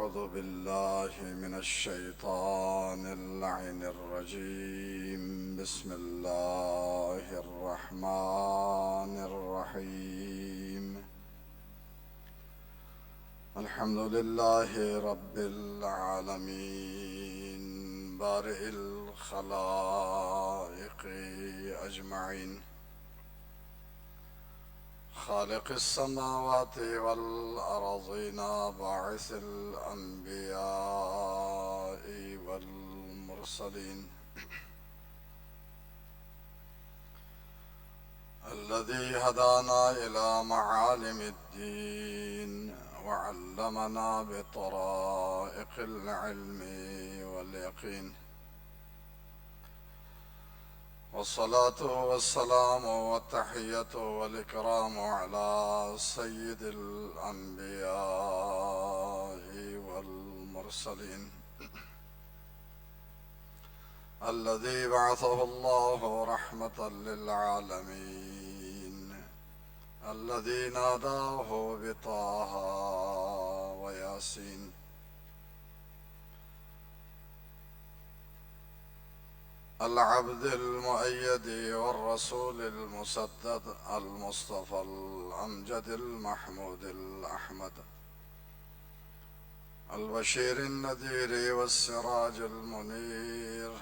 أعوذ بالله من الشيطان اللعين الرجيم. بسم الله الرحمن الرحيم. الحمد لله رب العالمين بارئ الخلائق أجمعين، خالق السماوات والأرضين، باعث الأنبياء والمرسلين، الذي هدانا إلى معالم الدين وعلمنا بطرائق العلم واليقين، والصلاة والسلام والتحية والإكرام على سيد الأنبياء والمرسلين، الذي بعثه الله رحمة للعالمين، الذي ناداه بطه وياسين، العبد المؤيد والرسول المسدد، المصطفى الأمجد المحمود الأحمد، البشير النذير والسراج المنير،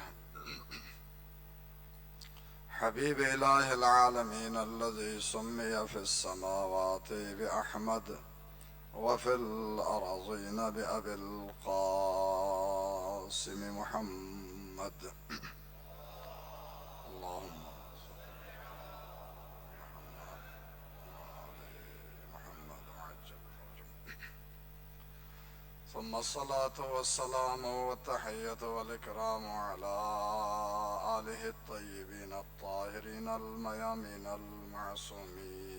حبيب إله العالمين، الذي سمي في السماوات بأحمد وفي الأرضين بأبي القاسم محمد. اللهم محمد وعجل فرجه. ثم الصلاة والسلام والتحية والإكرام على آله الطيبين الطاهرين الميامين المعصومين،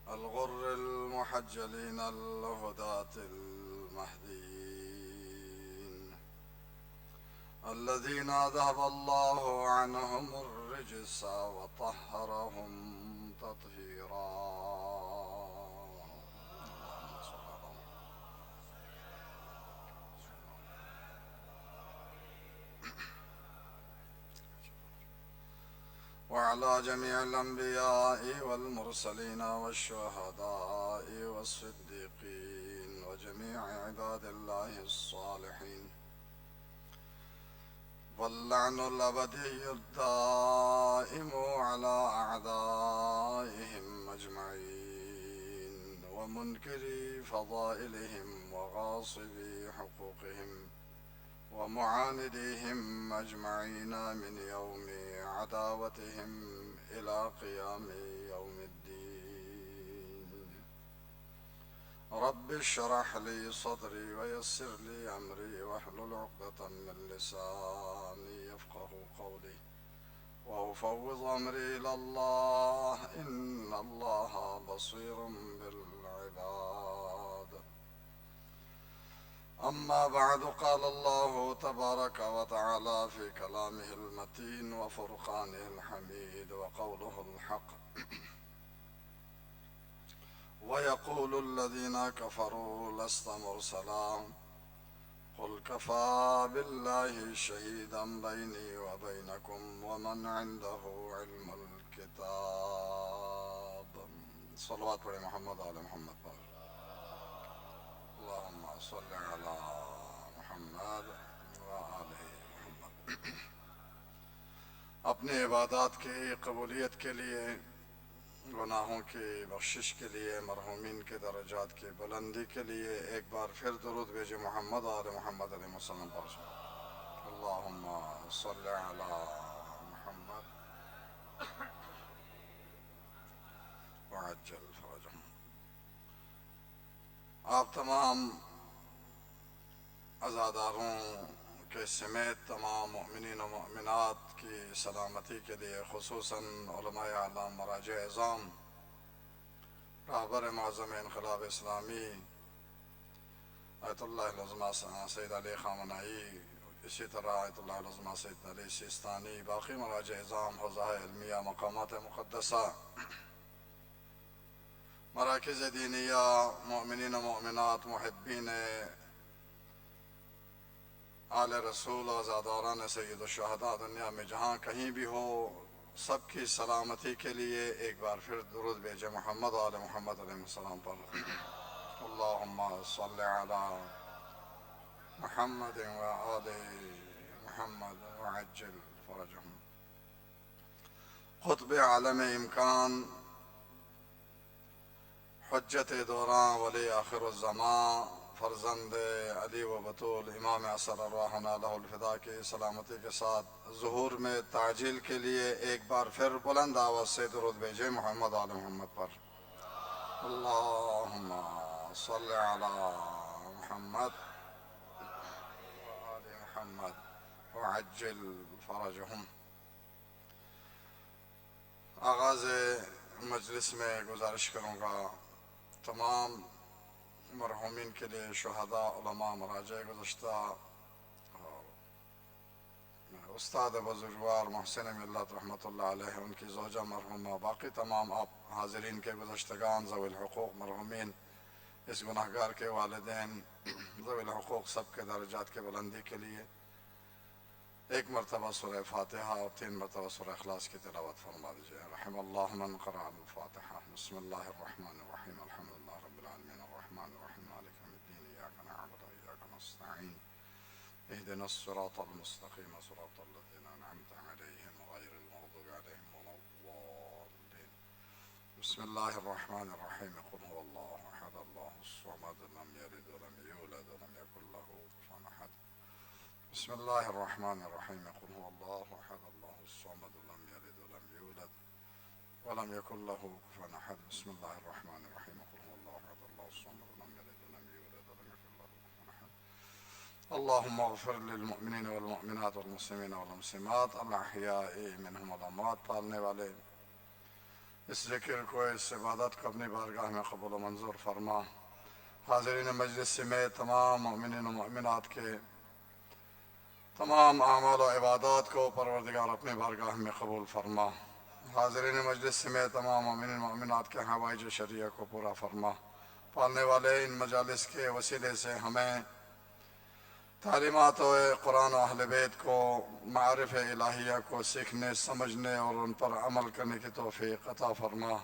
الغر المحجلين الهداة المهديين، الذين أذهب الله عنهم الرجس وطهرهم تطهيرا. وعلى جميع الأنبياء والمرسلين والشهداء والصديقين وجميع عباد الله الصالحين، واللعن الأبدي الدائم على أعدائهم أجمعين، ومنكري فضائلهم وغاصبي حقوقهم ومعانديهم أجمعين من يوم عداوتهم إلى قيام يوم الدين. رب اشرح لي صدري ويسر لي أمري واحلل عقدة من لساني يفقه قولي، وأفوض أمري إلى الله إن الله بصير بالعباد. أما بعد، قال الله تبارك وتعالى في كلامه المتين وفرقانه الحميد وقوله الحق: ويقول الذين كفروا لست مرسلا قل كفى بالله شهيدا بيني وبينكم ومن عنده علم الكتاب. صلوات پر محمد آل محمد پر. اللهم صل على محمد وآل محمد. اپنی عبادات کی قبولیت کے لیے، گناہوں کی بخشش کے لیے، مرحومین کے درجات کی بلندی کے لیے ایک بار پھر درود بھیجے محمد آل محمد علیہ وسلم پر. اللہم صل علی محمد وعجل فرجهم. آپ تمام عزاداروں کے سمیت تمام مؤمنین و مؤمنات کی سلامتی کے لیے، خصوصاً علماء اعلام، مراجع اعظام، رہبر معظم انقلاب اسلامی آیت اللہ العظمہ سید علی خامنہئی، اسی طرح آیت اللہ العظمہ سید علی سیستانی، باقی مراجع اعظام، حوزہ علمیہ، مقامات مقدسہ، مراکز دینیہ، مومنین و مومنات، محبین آل رسول و زاداران سید الشہداء دنیا میں جہاں کہیں بھی ہو، سب کی سلامتی کے لیے ایک بار پھر درود بھیجے محمد و آل محمد علیہ السلام پر۔ اللہم صلی علی محمد و آل محمد وعجل فرجہم۔ قطب عالم امکان، حجت دوراں، ولی آخر الزمان، فرزند علی و بطول، امام عصر ارواحنا لہ الفدا کی سلامتی کے ساتھ ظہور میں تعجیل کے لیے ایک بار پھر بلند آواز سے درود بھیجے محمد و آل محمد پر۔ اللہم صلی علی محمد و آل محمد وعجل فرجہم۔ آغاز مجلس میں گزارش کروں گا تمام مرحومین کے لیے، شہداء، علماء، مراجع گزشتہ اور استاد بزرگوار محسن ملت رحمۃ اللہ علیہ، ان کی زوجہ مرحومہ، باقی تمام آپ حاضرین کے گزشتگان، ذوی الحقوق مرحومین، اس گناہگار کے والدین، ذوی الحقوق، سب کے درجات کے بلندی کے لیے ایک مرتبہ سورہ فاتحہ اور 3 مرتبہ سورہ اخلاص کی تلاوت فرما دیجیے۔ رحم اللہ من قرأ الفاتحہ۔ بسم اللہ الرحمن الرحیم، الحمد للہ رب العالمین، الرحمن الرحیم، مالک یوم الدین، ایاک نعبد و ایاک نستعین، اہدنا الصراط المستقیم، صراط الذین انعمت علیہم غیر المغضوب علیہم ولا الضالین۔ بسم اللہ الرحمن الرحیم، قل هو اللہ احد، اللہ الصمد، لم یلد ولم یولد ولم یکن له کفوا احد۔ بسم اللہ الرحمن الرحیم، قل هو اللہ احد، اللہ الصمد، لم یلد ولم یولد ولم یکن له کفوا احد۔ بسم اللہ الرحمن الرحیم، قل هو اللہ احد، اللہ الصمد، لم یلد ولم یولد ولم یکن له کفوا احد۔ اللہم اغفر للمؤمنین والمؤمنات والمسلمین والمسلمات الاحیاء منہم والاموات۔ پالنے والے اس ذکر کو، اس عبادت کو اپنی بارگاہ میں قبول و منظور فرما۔ حاضرین مجلس سمیت تمام مؤمنین و مؤمنات کے تمام اعمال و عبادات کو پروردگار اپنی بارگاہ میں قبول فرما۔ حاضرین مجلس سمیت تمام مومنین مومنات کے حوائج شرعیہ کو پورا فرما۔ پالنے والے ان مجالس کے وسیلے سے ہمیں تعلیمات و قرآن و اہل بیت کو، معارف الہیہ کو سیکھنے، سمجھنے اور ان پر عمل کرنے کی توفیق عطا فرما۔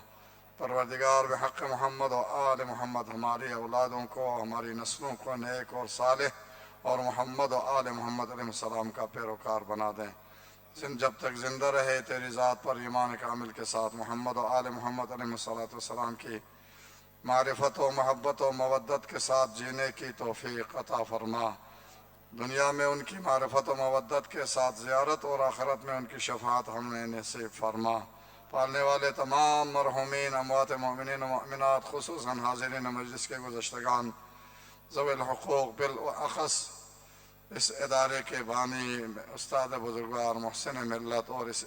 پروردگار بحق محمد و آل محمد ہماری اولادوں کو، ہماری نسلوں کو نیک اور صالح اور محمد و آل محمد علیہ السلام کا پیروکار بنا دیں۔ جب تک زندہ رہے تیری ذات پر ایمان کامل کے ساتھ محمد و آل محمد علیہ السلام کی معرفت و محبت و مودت کے ساتھ جینے کی توفیق عطا فرما۔ دنیا میں ان کی معرفت و مودت کے ساتھ زیارت اور آخرت میں ان کی شفاعت ہمیں نصیب فرما۔ پالنے والے تمام مرحومین اموات مومنین و مؤمنات، خصوصاً حاضرین مجلس کے گزشتگان، ذوی الحقوق، بالاخص اس ادارے کے بانی استاد بزرگوار محسن ملت اور اس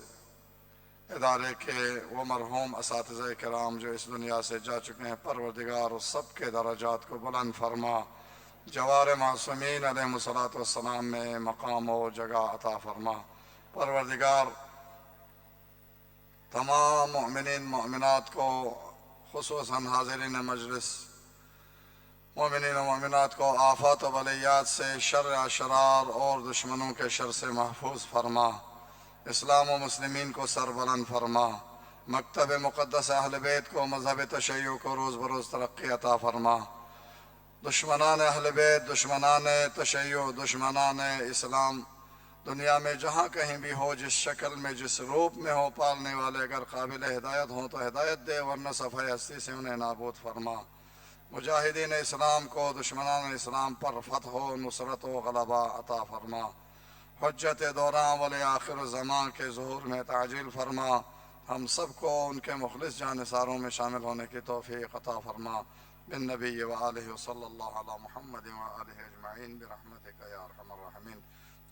ادارے کے وہ مرحوم اساتذہ کرام جو اس دنیا سے جا چکے ہیں، پروردگار اس سب کے درجات کو بلند فرما۔ جوار معصومین علیہ السلام میں مقام و جگہ عطا فرما۔ پروردگار تمام مؤمنین مؤمنات کو، خصوصاً حاضرین مجلس مومنین و مومنات کو آفات و بلیات سے، شر اشرار اور دشمنوں کے شر سے محفوظ فرما۔ اسلام و مسلمین کو سربلند فرما۔ مکتب مقدس اہل بیت کو، مذہب تشیع کو روز بروز ترقی عطا فرما۔ دشمنان اہل بیت، دشمنان تشیع، دشمنان اسلام دنیا میں جہاں کہیں بھی ہو، جس شکل میں، جس روپ میں ہو، پالنے والے اگر قابل ہدایت ہوں تو ہدایت دے، ورنہ صفحہ ہستی سے انہیں نابود فرما۔ مجاہدین اسلام کو، دشمنان اسلام پر فتح و نصرت و غلبہ عطا فرما۔ حجت دوراں ولی آخر الزمان کے ظہور میں تعجیل فرما۔ ہم سب کو ان کے مخلص جانثاروں میں شامل ہونے کی توفیق عطا فرما۔ بالنبی و آلہ صلی اللہ علی محمد و آلہ اجمعین برحمتک یا ارحم الراحمین۔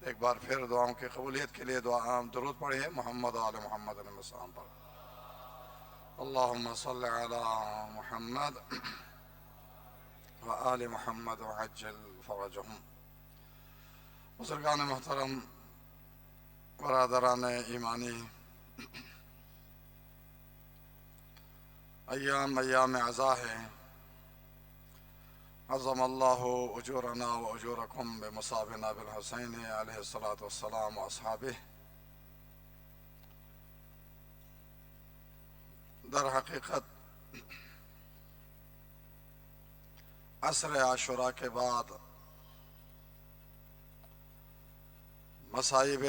ایک بار پھر دعاؤں کی قبولیت کے لیے درود پڑھیے محمد و آل محمد علیہ السلام پر۔ اللہم صلی علی محمد و آل محمد وعجل فرجہم۔ بزرگان محترم، برادران ایمانی، ایام عزا ہے. عظم اللہ اجورنا و اجورکم بمصابنا بالحسین علیہ الصلاۃ والسلام واصحابہ. در حقیقت عصر عاشوراء کے بعد مصائب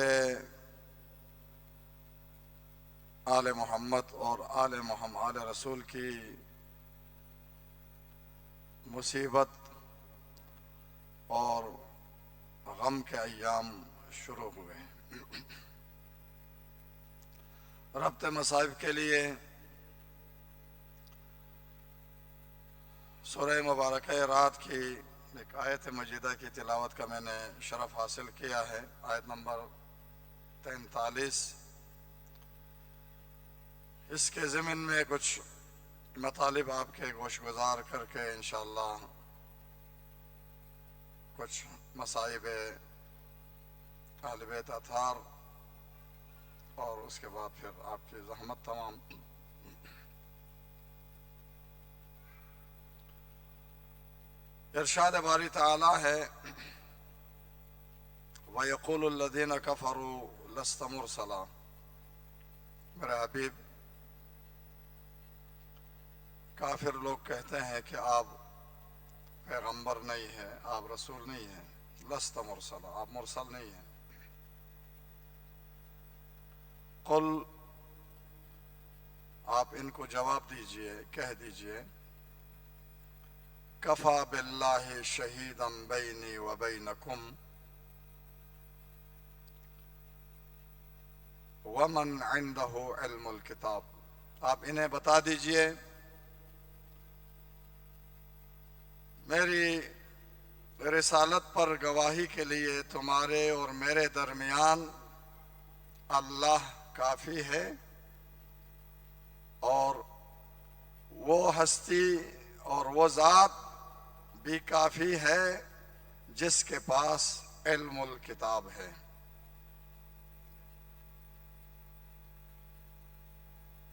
آل محمد اور آل رسول کی مصیبت اور غم کے ایام شروع ہوئے. ربط مصائب کے لیے سورہ مبارکہ رات کی ایک آیت مجیدہ کی تلاوت کا میں نے شرف حاصل کیا ہے. آیت نمبر 43. اس کے ضمن میں کچھ مطالب آپ کے گوش گزار کر کے انشاءاللہ کچھ مصائب اہل بیت اطہار اور اس کے بعد پھر آپ کی زحمت تمام. ارشاد باری تعالی ہے وَيَقُولُ الَّذِينَ كَفَرُوا لَسْتَ مُرْسَلًا. میرے حبیب کافر لوگ کہتے ہیں کہ آپ پیغمبر نہیں ہیں، آپ رسول نہیں ہیں. لست مرسلا، آپ مرسل نہیں ہیں. قل، آپ ان کو جواب دیجئے، کہہ دیجئے کفا باللہ شہیدا بینی و بینکم ومن عنده علم الکتاب. آپ انہیں بتا دیجئے میری رسالت پر گواہی کے لیے تمہارے اور میرے درمیان اللہ کافی ہے، اور وہ ہستی اور وہ ذات بھی کافی ہے جس کے پاس علم الکتاب ہے.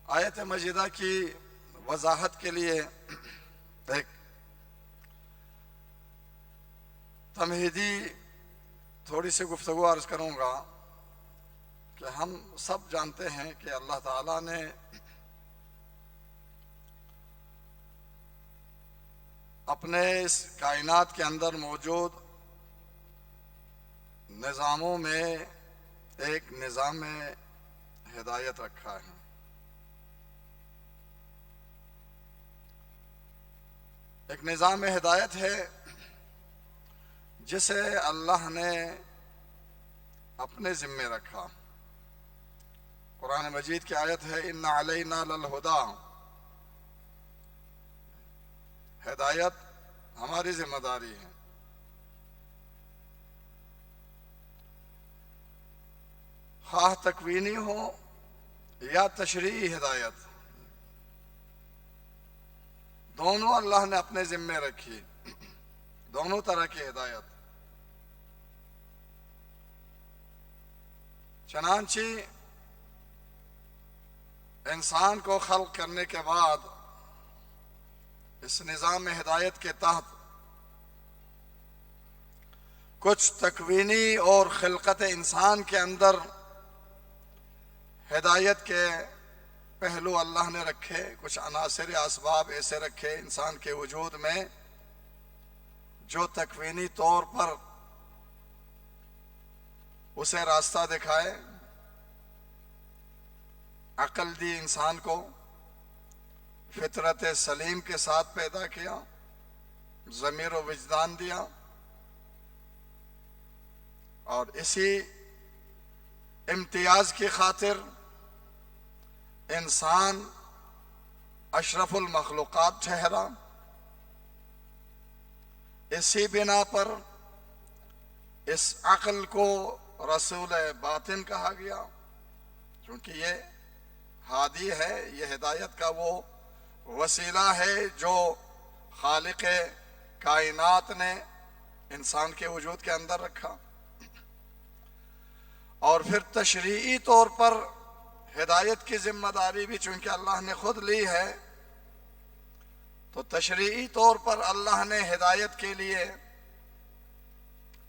آیت مجیدہ کی وضاحت کے لیے ایک تمہیدی تھوڑی سی گفتگو عرض کروں گا کہ ہم سب جانتے ہیں کہ اللہ تعالیٰ نے اپنے اس کائنات کے اندر موجود نظاموں میں ایک نظام ہدایت رکھا ہے. ایک نظام ہدایت ہے جسے اللہ نے اپنے ذمے رکھا. قرآن مجید کی آیت ہے ان علینا للہدی. ہدایت ہماری ذمہ داری ہے. خواہ تکوینی ہو یا تشریعی ہدایت، دونوں اللہ نے اپنے ذمے رکھی. دونوں طرح کی ہدایت. چنانچہ انسان کو خلق کرنے کے بعد اس نظام ہدایت کے تحت کچھ تکوینی اور خلقت انسان کے اندر ہدایت کے پہلو اللہ نے رکھے. کچھ عناصر یا اسباب ایسے رکھے انسان کے وجود میں جو تکوینی طور پر اسے راستہ دکھائے. عقل دی انسان کو، فطرت سلیم کے ساتھ پیدا کیا، ضمیر و وجدان دیا، اور اسی امتیاز کی خاطر انسان اشرف المخلوقات ٹھہرا. اسی بنا پر اس عقل کو رسول باطن کہا گیا، کیونکہ یہ ہادی ہے، یہ ہدایت کا وہ وسیلہ ہے جو خالق کائنات نے انسان کے وجود کے اندر رکھا. اور پھر تشریعی طور پر ہدایت کی ذمہ داری بھی چونکہ اللہ نے خود لی ہے، تو تشریعی طور پر اللہ نے ہدایت کے لیے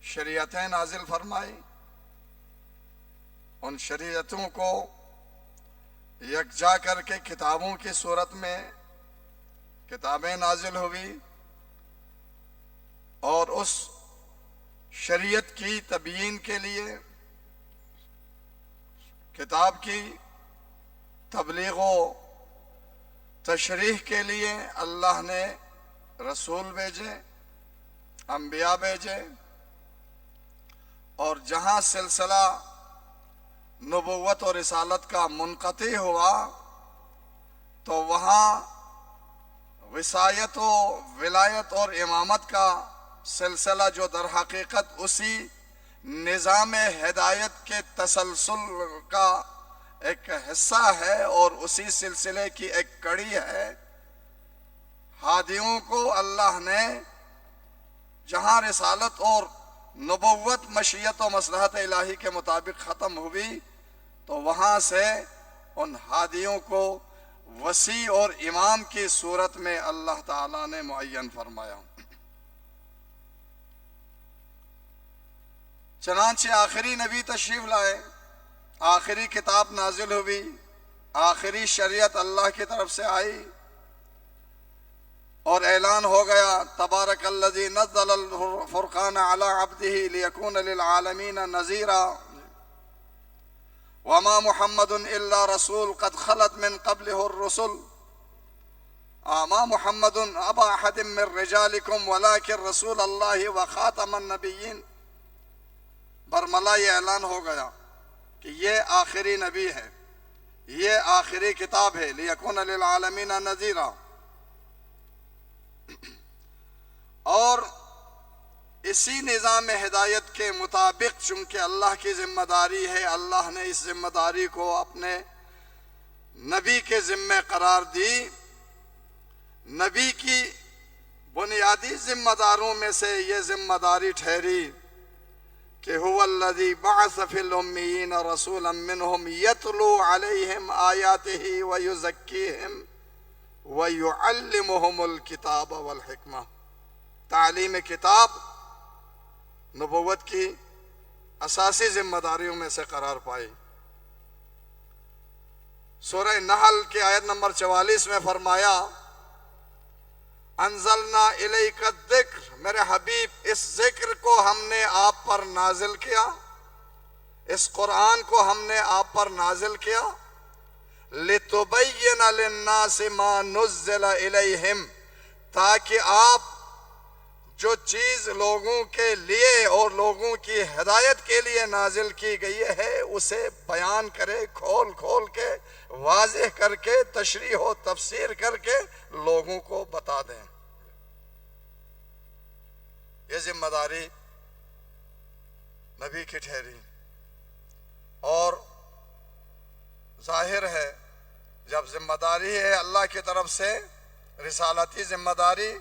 شریعتیں نازل فرمائی، ان شریعتوں کو یکجا کر کے کتابوں کی صورت میں کتابیں نازل ہوئی، اور اس شریعت کی تبیین کے لیے، کتاب کی تبلیغ و تشریح کے لیے اللہ نے رسول بھیجے، انبیاء بھیجے، اور جہاں سلسلہ نبوت اور رسالت کا منقطع ہوا تو وہاں وصایت و ولایت اور امامت کا سلسلہ جو در حقیقت اسی نظام ہدایت کے تسلسل کا ایک حصہ ہے اور اسی سلسلے کی ایک کڑی ہے، ہادیوں کو اللہ نے جہاں رسالت اور نبوت مشیت و مصلحت الہی کے مطابق ختم ہوئی تو وہاں سے ان ہادیوں کو وسیع اور امام کی صورت میں اللہ تعالیٰ نے معین فرمایا۔ چنانچہ آخری نبی تشریف لائے، آخری کتاب نازل ہوئی، آخری شریعت اللہ کی طرف سے آئی، اور اعلان ہو گیا تبارک الذی نزل الفرقان علی عبدہ لیکون للعالمین نذیرا وما محمد الا رسول قد خلت من قبلہ الرسل ما محمد ابا احد من رجالکم ولکن رسول اللہ وخاتم النبیین۔ برملا یہ اعلان ہو گیا کہ یہ آخری نبی ہے، یہ آخری کتاب ہے، لیکون للعالمین نذیرا، اور اسی نظام ہدایت کے مطابق چونکہ اللہ کی ذمہ داری ہے، اللہ نے اس ذمہ داری کو اپنے نبی کے ذمہ قرار دی۔ نبی کی بنیادی ذمہ داروں میں سے یہ ذمہ داری ٹھہری کہ هو الذی بعث فی الامیین رسولا منہم یتلو علیہم آیاتہ ویزکیہم وَيُعَلِّمُهُمُ الْكِتَابَ وَالْحِکْمَةَ۔ تعلیم کتاب نبوت کی اساسی ذمہ داریوں میں سے قرار پائی۔ سورہ نحل کی آیت نمبر 44 میں فرمایا انزلنا الیک الذکر، میرے حبیب اس ذکر کو ہم نے آپ پر نازل کیا، اس قرآن کو ہم نے آپ پر نازل کیا، لِتُبَيِّنَ لِلنَّاسِ مَا نُزِّلَ إِلَيْهِمْ، تاکہ آپ جو چیز لوگوں کے لیے اور لوگوں کی ہدایت کے لیے نازل کی گئی ہے اسے بیان کرے، کھول کھول کے واضح کر کے تشریح و تفسیر کر کے لوگوں کو بتا دیں۔ یہ ذمہ داری نبی کی ٹھہری، اور ظاہر ہے جب ذمہ داری ہے اللہ کی طرف سے رسالتی ذمہ داری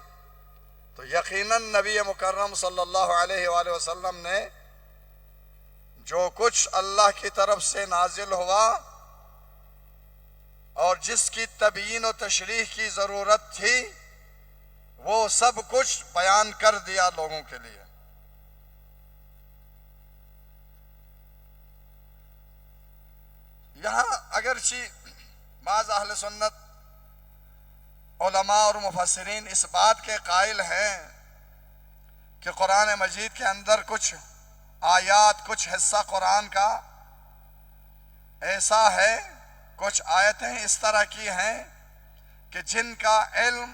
تو یقیناً نبی مکرم صلی اللہ علیہ وآلہ وسلم نے جو کچھ اللہ کی طرف سے نازل ہوا اور جس کی تبیین و تشریح کی ضرورت تھی وہ سب کچھ بیان کر دیا لوگوں کے لیے۔ یہاں اگرچہ بعض اہل سنت علماء اور مفسرین اس بات کے قائل ہیں کہ قرآن مجید کے اندر کچھ آیات، کچھ حصہ قرآن کا ایسا ہے، کچھ آیتیں اس طرح کی ہیں کہ جن کا علم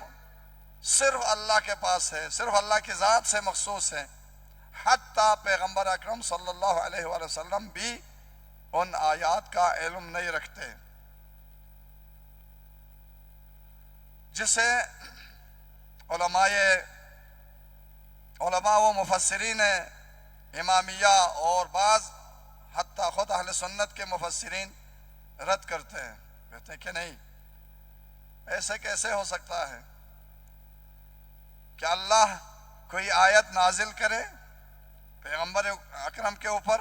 صرف اللہ کے پاس ہے، صرف اللہ کی ذات سے مخصوص ہے، حتیٰ پیغمبر اکرم صلی اللہ علیہ وآلہ وسلم بھی ان آیات کا علم نہیں رکھتے، جسے علماء و مفسرین امامیہ اور بعض حتیٰ خود اہل سنت کے مفسرین رد کرتے ہیں، کہتے ہیں کہ نہیں، ایسے کیسے ہو سکتا ہے کہ اللہ کوئی آیت نازل کرے پیغمبر اکرم کے اوپر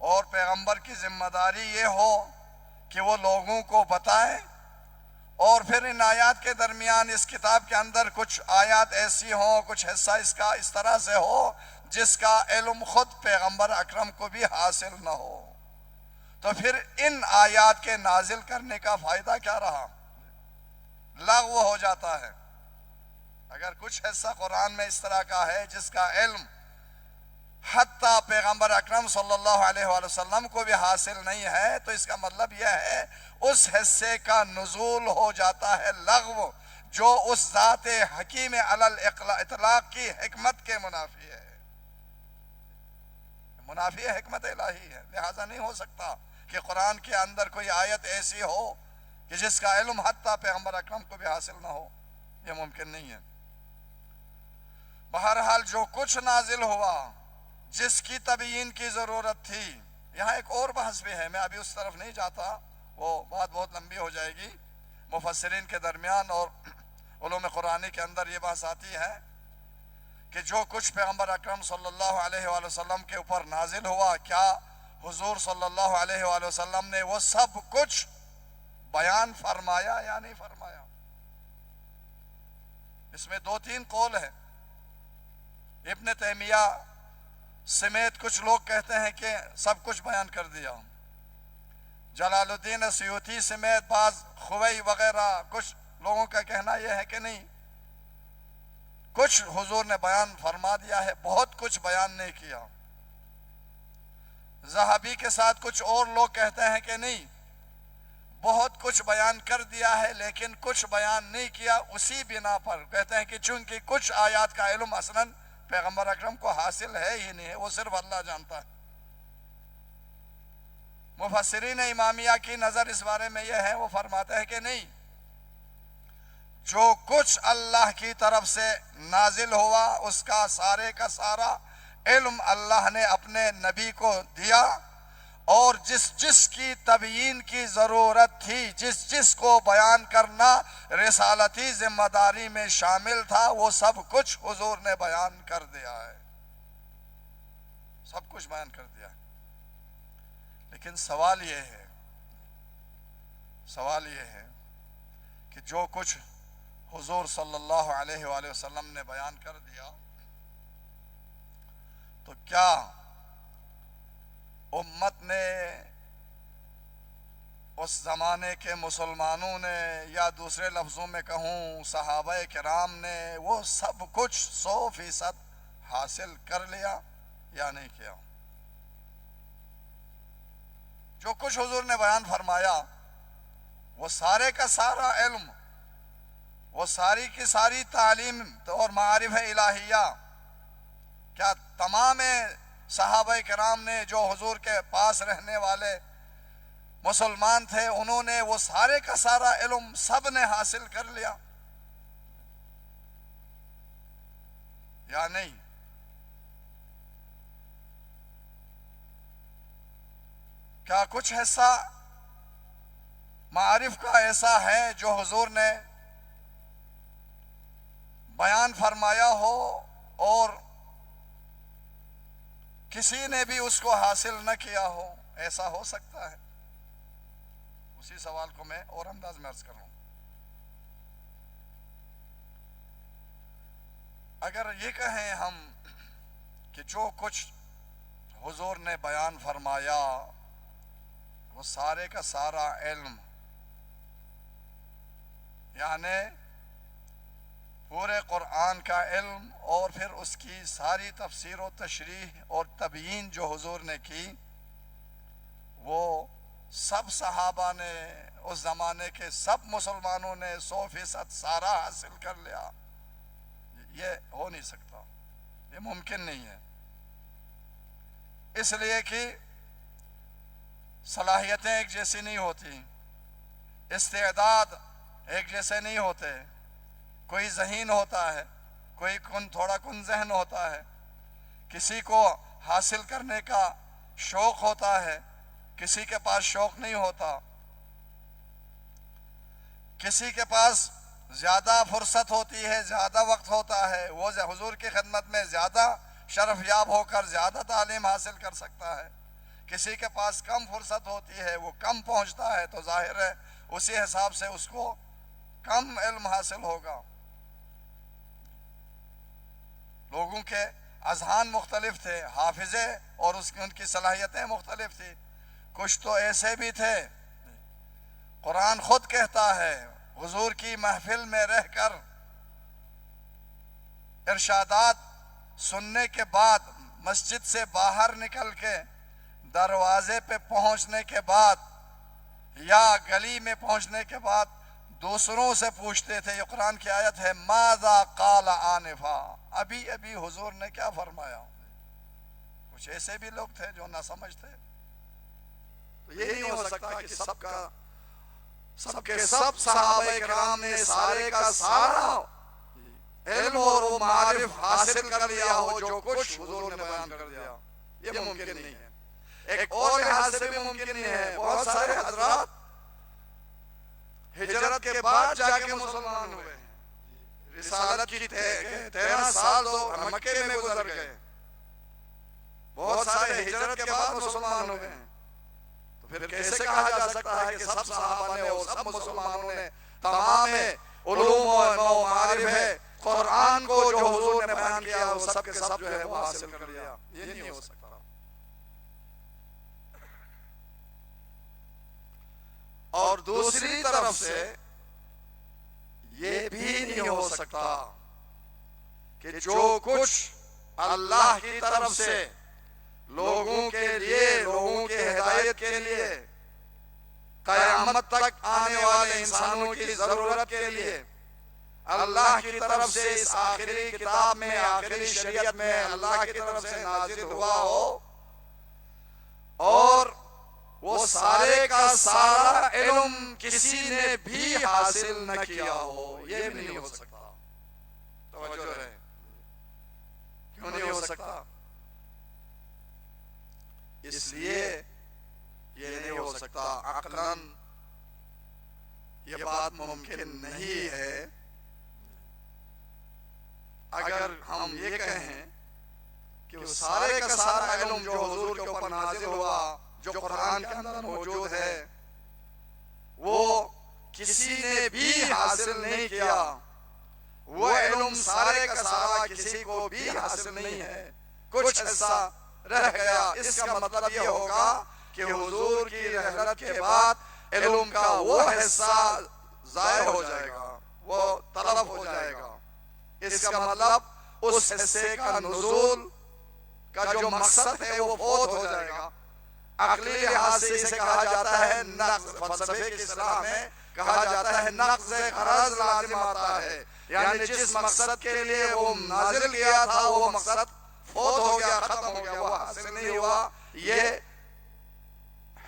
اور پیغمبر کی ذمہ داری یہ ہو کہ وہ لوگوں کو بتائے اور پھر ان آیات کے درمیان اس کتاب کے اندر کچھ آیات ایسی ہوں، کچھ حصہ اس کا اس طرح سے ہو جس کا علم خود پیغمبر اکرم کو بھی حاصل نہ ہو، تو پھر ان آیات کے نازل کرنے کا فائدہ کیا رہا؟ لغو ہو جاتا ہے۔ اگر کچھ حصہ قرآن میں اس طرح کا ہے جس کا علم حتیٰ پیغمبر اکرم صلی اللہ علیہ وآلہ وسلم کو بھی حاصل نہیں ہے، تو اس کا مطلب یہ ہے اس حصے کا نزول ہو جاتا ہے لغو، جو اس ذات حکیم علی الاطلاق کی حکمت کے منافی ہے، منافی حکمت الہی ہے۔ لہذا نہیں ہو سکتا کہ قرآن کے اندر کوئی آیت ایسی ہو کہ جس کا علم حتیٰ پیغمبر اکرم کو بھی حاصل نہ ہو، یہ ممکن نہیں ہے۔ بہرحال جو کچھ نازل ہوا جس کی تبیین کی ضرورت تھی، یہاں ایک اور بحث بھی ہے، میں ابھی اس طرف نہیں جاتا، وہ بات بہت لمبی ہو جائے گی۔ مفسرین کے درمیان اور علوم قرآنی کے اندر یہ بحث آتی ہے کہ جو کچھ پیغمبر اکرم صلی اللہ علیہ وآلہ وسلم کے اوپر نازل ہوا، کیا حضور صلی اللہ علیہ وآلہ وسلم نے وہ سب کچھ بیان فرمایا یا نہیں فرمایا؟ اس میں دو تین قول ہیں۔ ابن تیمیہ سمیت کچھ لوگ کہتے ہیں کہ سب کچھ بیان کر دیا۔ جلال الدین سیوطی سمیت بعض خوئی وغیرہ کچھ لوگوں کا کہنا یہ ہے کہ نہیں، کچھ حضور نے بیان فرما دیا ہے، بہت کچھ بیان نہیں کیا۔ ذہبی کے ساتھ کچھ اور لوگ کہتے ہیں کہ نہیں، بہت کچھ بیان کر دیا ہے لیکن کچھ بیان نہیں کیا، اسی بنا پر کہتے ہیں کہ چونکہ کچھ آیات کا علم اصلاً پیغمبر اکرم کو حاصل ہے ہی نہیں ہے، وہ صرف اللہ جانتا ہے۔ مفسرین امامیہ کی نظر اس بارے میں یہ ہے، وہ فرماتے ہیں کہ نہیں، جو کچھ اللہ کی طرف سے نازل ہوا اس کا سارے کا سارا علم اللہ نے اپنے نبی کو دیا، اور جس جس کی تبیین کی ضرورت تھی، جس جس کو بیان کرنا رسالتی ذمہ داری میں شامل تھا، وہ سب کچھ حضور نے بیان کر دیا ہے، سب کچھ بیان کر دیا ہے۔ لیکن سوال یہ ہے کہ جو کچھ حضور صلی اللہ علیہ وآلہ وسلم نے بیان کر دیا، تو کیا امت نے، اس زمانے کے مسلمانوں نے، یا دوسرے لفظوں میں کہوں صحابہ کرام نے، وہ سب کچھ 100% حاصل کر لیا یا نہیں کیا؟ جو کچھ حضور نے بیان فرمایا، وہ سارے کا سارا علم، وہ ساری کی ساری تعلیم اور معارف الہیہ، کیا تمام صحابہ کرام نے جو حضور کے پاس رہنے والے مسلمان تھے، انہوں نے وہ سارے کا سارا علم سب نے حاصل کر لیا یا نہیں؟ کیا کچھ حصہ معارف کا ایسا ہے جو حضور نے بیان فرمایا ہو اور کسی نے بھی اس کو حاصل نہ کیا ہو؟ ایسا ہو سکتا ہے؟ اسی سوال کو میں اور انداز میں عرض کر رہا ہوں۔ اگر یہ کہیں ہم کہ جو کچھ حضور نے بیان فرمایا وہ سارے کا سارا علم، یعنی پورے قرآن کا علم اور پھر اس کی ساری تفسیر و تشریح اور تبیین جو حضور نے کی، وہ سب صحابہ نے، اس زمانے کے سب مسلمانوں نے 100% سارا حاصل کر لیا، یہ ہو نہیں سکتا، یہ ممکن نہیں ہے۔ اس لیے کہ صلاحیتیں ایک جیسی نہیں ہوتی، استعداد ایک جیسے نہیں ہوتے، کوئی ذہین ہوتا ہے، کوئی تھوڑا کن ذہن ہوتا ہے، کسی کو حاصل کرنے کا شوق ہوتا ہے، کسی کے پاس شوق نہیں ہوتا، کسی کے پاس زیادہ فرصت ہوتی ہے، زیادہ وقت ہوتا ہے، وہ حضور کی خدمت میں زیادہ شرف یاب ہو کر زیادہ تعلیم حاصل کر سکتا ہے، کسی کے پاس کم فرصت ہوتی ہے، وہ کم پہنچتا ہے، تو ظاہر ہے اسی حساب سے اس کو کم علم حاصل ہوگا. لوگوں کے اذہان مختلف تھے، حافظے اور ان کی صلاحیتیں مختلف تھی. کچھ تو ایسے بھی تھے، قرآن خود کہتا ہے حضور کی محفل میں رہ کر ارشادات سننے کے بعد مسجد سے باہر نکل کے دروازے پہ پہنچنے کے بعد یا گلی میں پہنچنے کے بعد دوسروں سے پوچھتے تھے. یہ قرآن کی آیت ہے، ماذا قال آنفا، ابھی ابھی حضور نے کیا فرمایا. کچھ ایسے بھی لوگ تھے جو نہ سمجھتے. تو یہ نہیں ہو سکتا کہ سب کے سب صحابہ کرام نے سارے کا سارا علم اور وہ معارف حاصل کر لیا ہو جو کچھ حضور نے بیان کر دیا. یہ ممکن نہیں ہے. ایک اور لحاظ سے بھی ممکن نہیں ہے. بہت سارے حضرات ہجرت کے بعد جا کے مسلمان ہوئے. رسالت کی 13 سال تو مکے میں گزر گئے. بہت سارے ہجرت کے بعد مسلمان ہوئے ہیں. تو پھر کیسے کہا جا سکتا ہے کہ سب صحابہ نے اور سب مسلمانوں نے تمام علوم و معارف ہے قرآن کو جو حضور نے بیان کیا وہ سب کے سب جو ہے وہ حاصل کر لیا؟ یہ نہیں ہو سکتا. اور دوسری طرف سے یہ بھی نہیں ہو سکتا کہ جو کچھ اللہ کی طرف سے لوگوں کے لیے، لوگوں کے ہدایت کے لیے، قیامت تک آنے والے انسانوں کی ضرورت کے لیے اللہ کی طرف سے اس آخری کتاب میں، آخری شریعت میں اللہ کی طرف سے نازل ہوا ہو، اور وہ سارے کا سارا علم کسی نے بھی حاصل نہ کیا ہو، یہ بھی نہیں ہو سکتا. توجہ رہے. کیوں نہیں ہو سکتا؟ اس لیے یہ نہیں ہو سکتا. عقلاً یہ بات ممکن نہیں ہے. اگر ہم یہ کہیں کہ وہ سارے کا سارا علم جو حضور کے اوپر نازل ہوا، جو قرآن کے اندر موجود ہے، وہ کسی نے بھی حاصل نہیں کیا، وہ علم سارے کا سارا کسی کو بھی حاصل نہیں ہے، کچھ ایسا رہ گیا، اس کا مطلب یہ ہوگا کہ حضور کی رحلت کے بعد علم کا وہ حصہ ضائع ہو جائے گا، وہ طلب ہو جائے گا. اس کا مطلب اس حصے کا نزول کا جو مقصد ہے وہ فوت ہو جائے گا. عقلی لحاظ سے اسے کہا جاتا ہے نقض. فلسفے کی اصطلاح میں کہا جاتا ہے نقض غرض لازم آتا ہے، یعنی جس مقصد کے لیے وہ نازل کیا تھا وہ مقصد فوت ہو گیا، ختم ہو گیا، وہ حاصل نہیں ہوا. یہ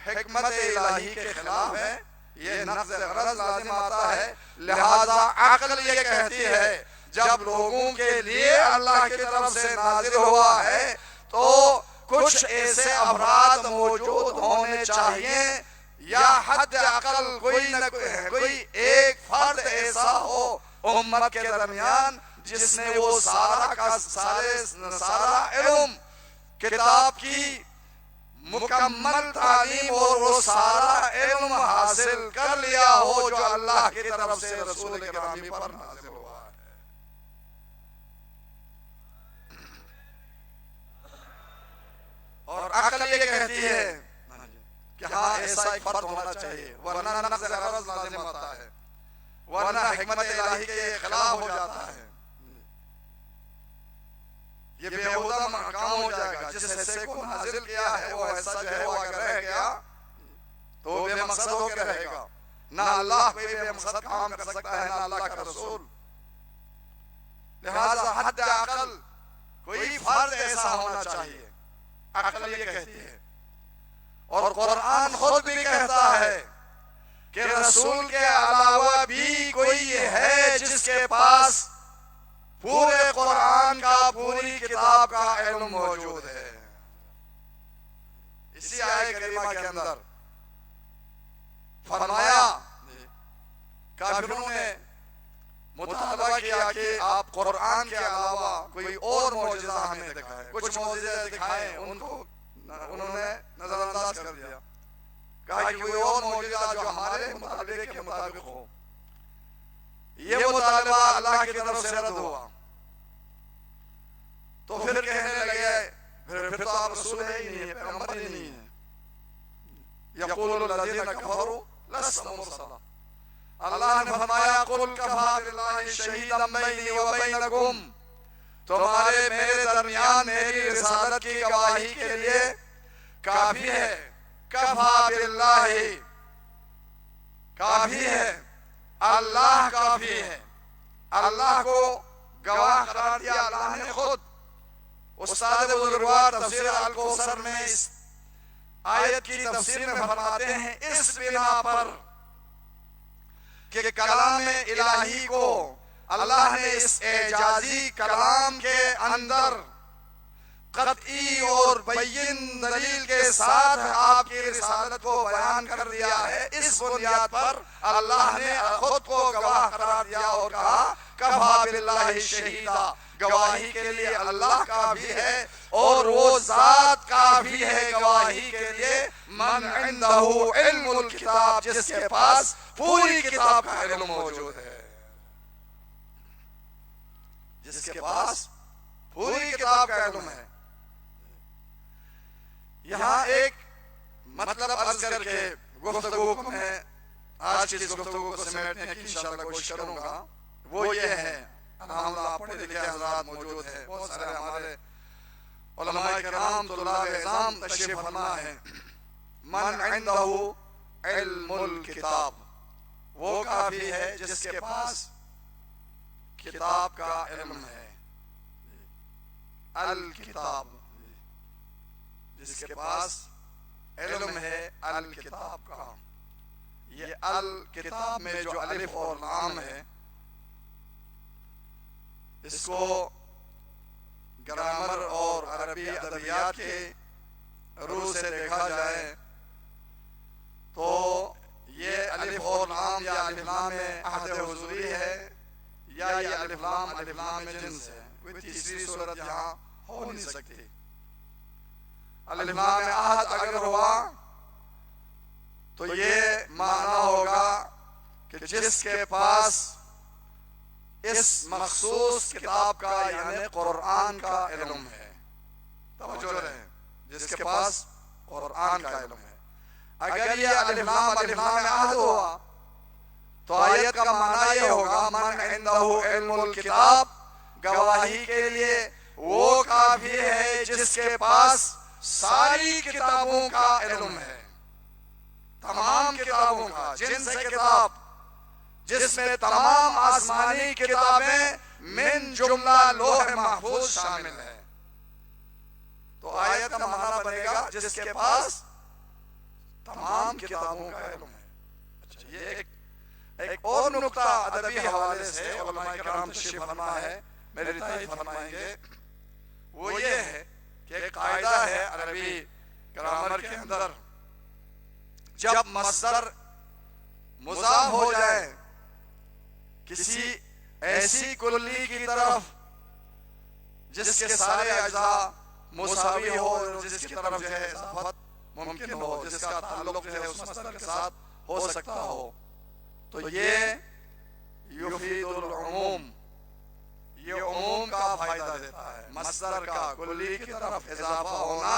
حکمت الہی کے خلاف ہے، یہ نقض غرض لازم آتا ہے. لہذا عقل یہ کہتی ہے جب لوگوں کے لیے اللہ کی طرف سے نازل ہوا ہے تو کچھ ایسے افراد موجود ہونے چاہیے، یا حد عقل کوئی ایک فرد ایسا ہو امت کے درمیان جس نے وہ سارا کا سارا علم، کتاب کی مکمل تعلیم اور وہ سارا علم حاصل کر لیا ہو جو اللہ کی طرف سے رسول گرامی پر نازل ہوا ہے. اور عقل یہ کہتی ہے کہ ہاں ایسا ایک فرد ہونا چاہیے، ورنہ نقض غرض لازم آتا ہے، ورنہ حکمت الہی کے خلاف ہو جاتا ہے. یہ بیہودہ کام ہو جائے گا. جس حصے کو نازل کیا ہے وہ حصہ جو ہے وہ اگر رہ گیا تو وہ بے مقصد ہو کے رہے گا. نہ اللہ کوئی بے مقصد کام کر سکتا ہے، نہ اللہ کا رسول. لہذا حد عقل کوئی فرد ایسا ہونا چاہیے، عقل یہ کہتی ہے. اور قرآن خود بھی کہتا ہے کہ رسول کے علاوہ بھی کوئی ہے جس کے پاس پورے قرآن کا، پوری کتاب کا علم موجود ہے. اسی آیت کریمہ کے اندر فرمایا، کافروں نے مطالبہ کیا کہ آپ قرآن کے علاوہ کوئی اور معجزہ ہمیں دکھائیں. کچھ معجزے دکھائیں، انہوں نے نظر انداز کر دیا. کہا کہ کوئی اور معجزہ جو ہمارے مطالبے کے مطابق ہو. یہ مطالبہ اللہ کی طرف سے رد ہوا تو پھر کہنے لگے پھر تو آپ رسول ہی نہیں ہے، پیغمبر ہی نہیں ہے۔ یقول الذین کفروا لست مرسلا، اللہ نے فرمایا قل کفی باللہ شہیدا بینی و بینکم، تمہارے میرے درمیان میری رسالت کی گواہی کے لیے کافی ہے، کفی باللہ کافی ہے، اللہ کافی ہے۔ اللہ کو گواہ قرار دیا اللہ نے خود۔ استاد بزرگوار تفسیر الکوثر میں اس آیت کی تفسیر میں فرماتے ہیں اس بنا پر کہ کلام الہی کو اللہ نے اس اعجازی کلام کے اندر قطعی اور بین دلیل کے ساتھ آپ کی رسالت کو بیان کر دیا ہے، اس بنیاد پر اللہ نے خود کو گواہ قرار دیا اور کہا کفی باللہ شہیدا، گواہی کے لیے اللہ کافی ہے اور وہ ذات کافی ہے گواہی کے لیے، من عنده علم الکتاب، جس کے پاس پوری کتاب کا علم موجود ہے، جس کے پاس پوری کتاب کا علم ہے۔ یہاں ایک مطلب عرض کر کے گفتگو کو میں آج کی اس گفتگو کو سمیٹنے کی انشاءاللہ کوشش کروں گا، وہ یہ ہے، الحمدللہ پڑھے لکھے حضرات موجود ہیں، بہت سارے ہمارے علماء کرام طلاب اعظام تشریف فرما ہے، من عنده علم الکتاب، وہ کافی ہے جس کے پاس کتاب کا علم ہے، الکتاب، جس کے پاس علم ہے الکتاب کا۔ یہ الکتاب میں جو الف اور لام ہے، اس کو گرامر اور عربی ادبیات کے روح سے دیکھا جائے تو یہ الف اور لام یا الف لام عہد حضوری ہے یا یہ الف لام جنس ہے، کوئی تیسری صورت یہاں ہو نہیں سکتی۔ الف لام عہد اگر ہوا تو یہ معنی ہوگا کہ جس کے پاس اس مخصوص کتاب کا یعنی قرآن کا علم ہے، توجہ رہے، جس کے پاس قرآن کا علم ہے۔ اگر یہ الف لام عہد ہوا تو آیت کا معنی یہ ہوگا من عنده علم الکتاب، گواہی کے لیے وہ کافی ہے جس کے پاس ساری کتابوں کا علم ہے، تمام کتابوں کا، جن سے کتاب جس میں تمام آسمانی کتابیں من جملہ لوح محفوظ شامل ہے۔ تو آیت کا معنی بنے گا جس کے پاس تمام کتابوں کا علم ہے۔ اچھا، یہ ایک اور نقطہ ادبی حوالے سے علماء کرام تشریف فرما ہے، میری تائید فرمائیں گے، وہ یہ ہے کہ ایک قاعدہ ہے عربی گرامر کے اندر، جب مصدر مضاف ہو جائے کسی ایسی کلی کی طرف جس کے سارے اجزاء مساوی ہو، جس کی طرف جو ہے اضافت ممکن ہو، جس کا تعلق جو ہے اس مصدر کے ساتھ ہو سکتا ہو، تو یہ یفید العموم، یہ عموم کا فائدہ دیتا ہے۔ مصدر کا کلی کی طرف اضافہ ہونا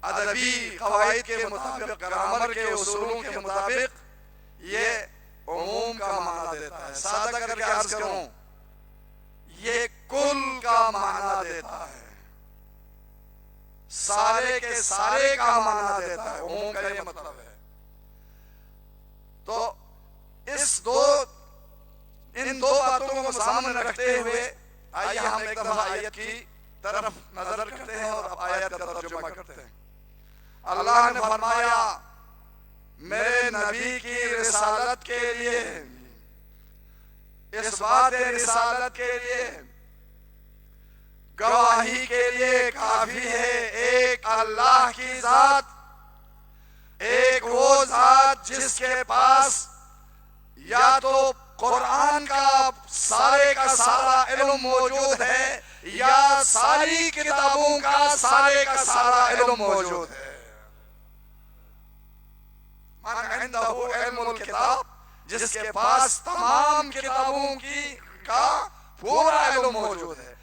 ادبی قواعد کے مطابق، گرامر کے اصولوں کے مطابق یہ عموم کا معنی دیتا ہے۔ سادہ کر کے عرض کروں، یہ کل کا معنی دیتا ہے، سارے کے سارے کا معنی دیتا ہے، عموم کا یہ مطلب ہے۔ تو ان دو باتوں کو سامنے رکھتے ہوئے آئیے ہم ایک دفعہ آیت کی طرف نظر کرتے ہیں اور اب آیت کا ترجمہ کرتے ہیں۔ اللہ نے فرمایا میرے نبی کی رسالت کے لیے، اس بات رسالت کے لیے، گواہی کے لیے کافی ہے ایک اللہ کی ذات، ایک وہ ذات جس کے پاس یا تو قرآن کا سارے کا سارا علم موجود ہے یا ساری کتابوں کا سارے کا سارا علم موجود ہے۔ من عنده علم الکتاب، جس کے پاس تمام کتابوں کا پورا علم موجود ہے۔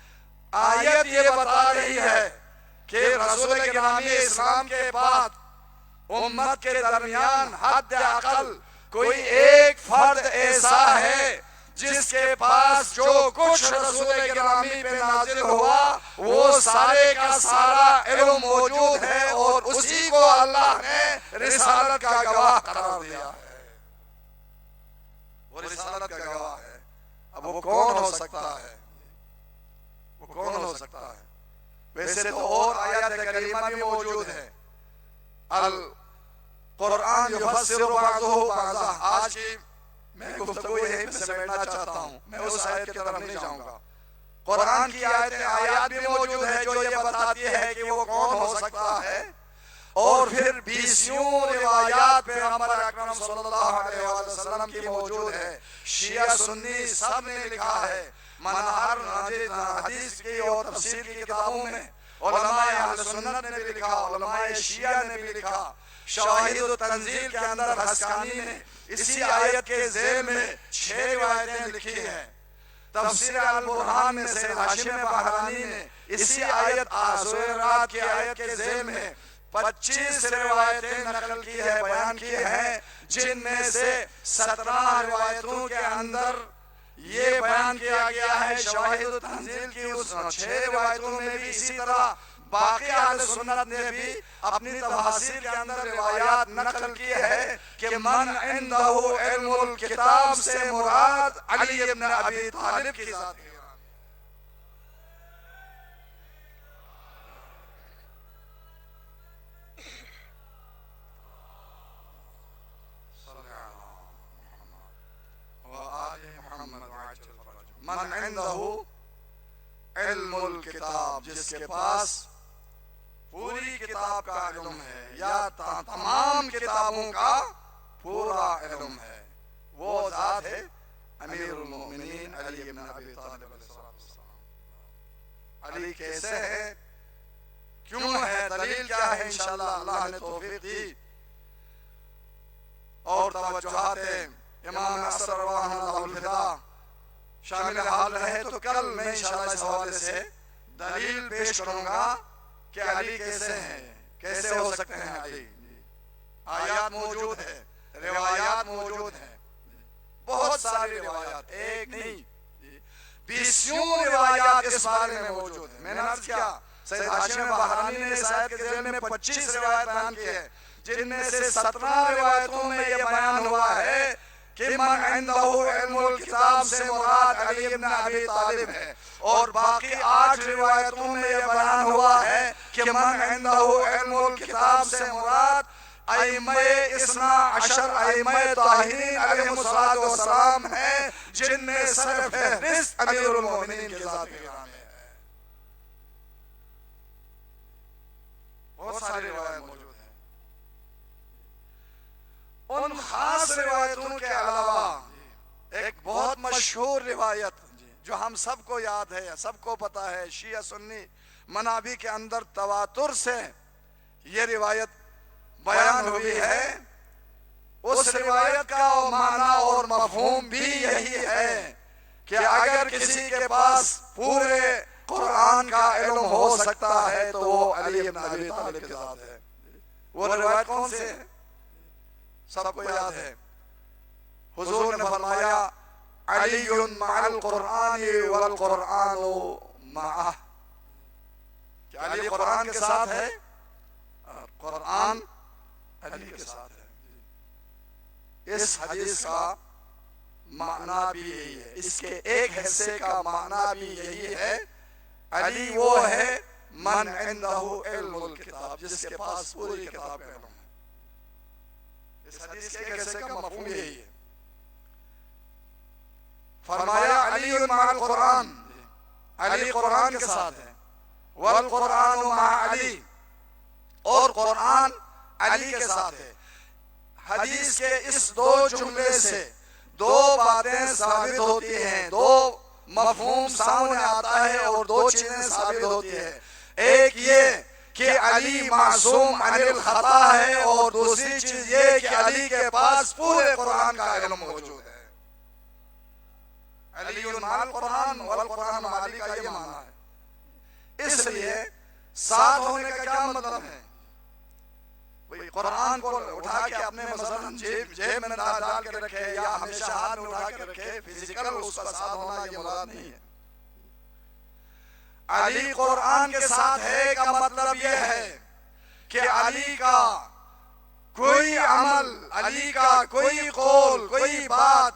آیت یہ بتا رہی ہے کہ رسول گرامی اسلام کے بعد امت کے درمیان حد اقل کوئی ایک فرد ایسا ہے جس کے پاس جو کچھ رسول گرامی پہ نازل ہوا وہ سارے کا سارا علم موجود ہے، اور اسی کو اللہ نے رسالت کا گواہ قرار دیا ہے۔ وہ رسالت کا گواہ ہے۔ اب وہ کون ہو سکتا ہے؟ وہ کون ہو سکتا ہے؟ ویسے تو اور آیات کریمہ بھی موجود ہے۔ القرآن یفسر بعضہ بعضا۔ آج کی میں گفتگو یہیں پہ سمیٹنا چاہتا ہوں، میں اس آیت کی طرف نہیں جاؤں گا۔ قرآن کی آیات بھی موجود ہے جو یہ بتاتی ہے کہ وہ کون ہو سکتا ہے، اور پھر 20 روایات پیغمبر اکرم صلی اللہ علیہ وسلم کی موجود ہے۔ شیعہ سنی سب نے لکھا ہے، منہر حدیث کی اور تفسیر کی کتابوں میں علماء اہل سنت نے بھی لکھا، علماء شیعہ نے بھی لکھا۔ شواہد و تنزیل کے اندر حسکانی نے اسی آیت کے ذیل میں 6 روایتیں لکھی ہیں۔ تفسیر البرہان میں سید ہاشم بحرانی نے اسی آیت سورہ رات کی آیت کے ذیل میں 25 روایتیں نقل کی ہے، بیان کی ہیں، جن میں سے 17 روایتوں کے اندر یہ بیان کیا گیا ہے شواہد و تنزیل کی اس 6 روایتوں میں بھی اسی طرح باقی اہل سنت نے بھی اپنی تفاسیر کے اندر روایات نقل کی ہے کہ من عنده علم الکتاب سے مراد علی ابن ابی طالب کی ذات ہے۔ من عنده علم الکتاب، جس کے پاس پوری کتاب کا علم ہے یا تمام کتابوں کا پورا علم ہے، وہ ذات ہے امیر المؤمنین علی ابن ابی طالب علیہ السلام۔ علی کیسے ہے، کیوں ہے، دلیل کیا ہے، انشاءاللہ اللہ نے توفیق دی اور توجہات امام اثر رواح اللہ الفدا شامل حال رہے تو کل میں انشاءاللہ اس حوالے سے دلیل پیش کروں گا کہ علی کیسے ہیں، کیسے ہو سکتے ہیں علی۔ آیات موجود ہے، روایات موجود ہیں، بہت ساری روایات، ایک نہیں 20 روایات اس بارے میں موجود ہیں۔ میں نے عرض کیا سید ہاشم بحرانی نے اس آیت کے ذیل میں 25 روایت بیان کی ہے، جن میں سے 17 روایتوں میں یہ بیان ہوا ہے کہ من عنده علم الکتاب سے مراد علی ابن ابی طالب ہے، اور باقی 8 روایتوں میں یہ بیان ہوا ہے کہ من عنده علم الکتاب سے مراد ائمہ 12 ائمہ طاہرین علیہم السلام ہیں، جن میں سر فہرست امیر المؤمنین کے ذات گرامی ہے۔ بہت ساری روایت موجود ہیں۔ ان خاص روایتوں کے علاوہ ایک بہت مشہور روایت جو ہم سب کو یاد ہے، سب کو پتا ہے، شیعہ سنی منابع کے اندر تواتر سے یہ روایت بیان ہوئی ہے۔ اس روایت کا معنی اور مفہوم بھی یہی ہے کہ اگر کسی کے پاس پورے قرآن کا علم ہو سکتا ہے تو وہ علی ابن ابی طالب کے ذات ہے۔ وہ روایت کون سے ہے؟ سب کو یاد ہے، حضور نے فرمایا علی مع القرآن والقرآن معہ، کہ علی قرآن کے ساتھ ہے، قرآن علی کے ساتھ ہے۔ اس حدیث کا معنی بھی یہی ہے، اس کے ایک حصے کا معنی بھی یہی ہے، علی وہ ہے من عنده علم الکتاب، جس کے پاس پوری کتاب کا علم ہے۔ اس حدیث کے ایک حصے کا مفہوم یہی ہے۔ فرمایا علی مع القرآن، علی قرآن کے ساتھ ہے، والقرآن مع علی، اور قرآن علی کے ساتھ ہے۔ حدیث کے اس 2 جملے سے 2 باتیں ثابت ہوتی ہیں، 2 مفہوم سامنے آتا ہے اور 2 چیزیں ثابت ہوتی ہیں۔ ایک یہ کہ علی معصوم عن الخطا ہے، اور دوسری چیز یہ کہ علی کے پاس پورے قرآن کا علم موجود ہے۔ علی مع القرآن والقرآن مع علی کا یہ معنی ہے۔ اس لیے ساتھ ہونے کا کیا مطلب ہے؟ قرآن کو اٹھا کے اپنے مثلاً جیب میں ڈال کے رکھے یا ہمیشہ ہاتھ میں اٹھا کے رکھے، فزیکل اس کا ساتھ ہونا یہ مراد نہیں ہے۔ علی قرآن کے ساتھ ہے کا مطلب یہ ہے کہ علی کا کوئی عمل، علی کا کوئی قول، کوئی بات،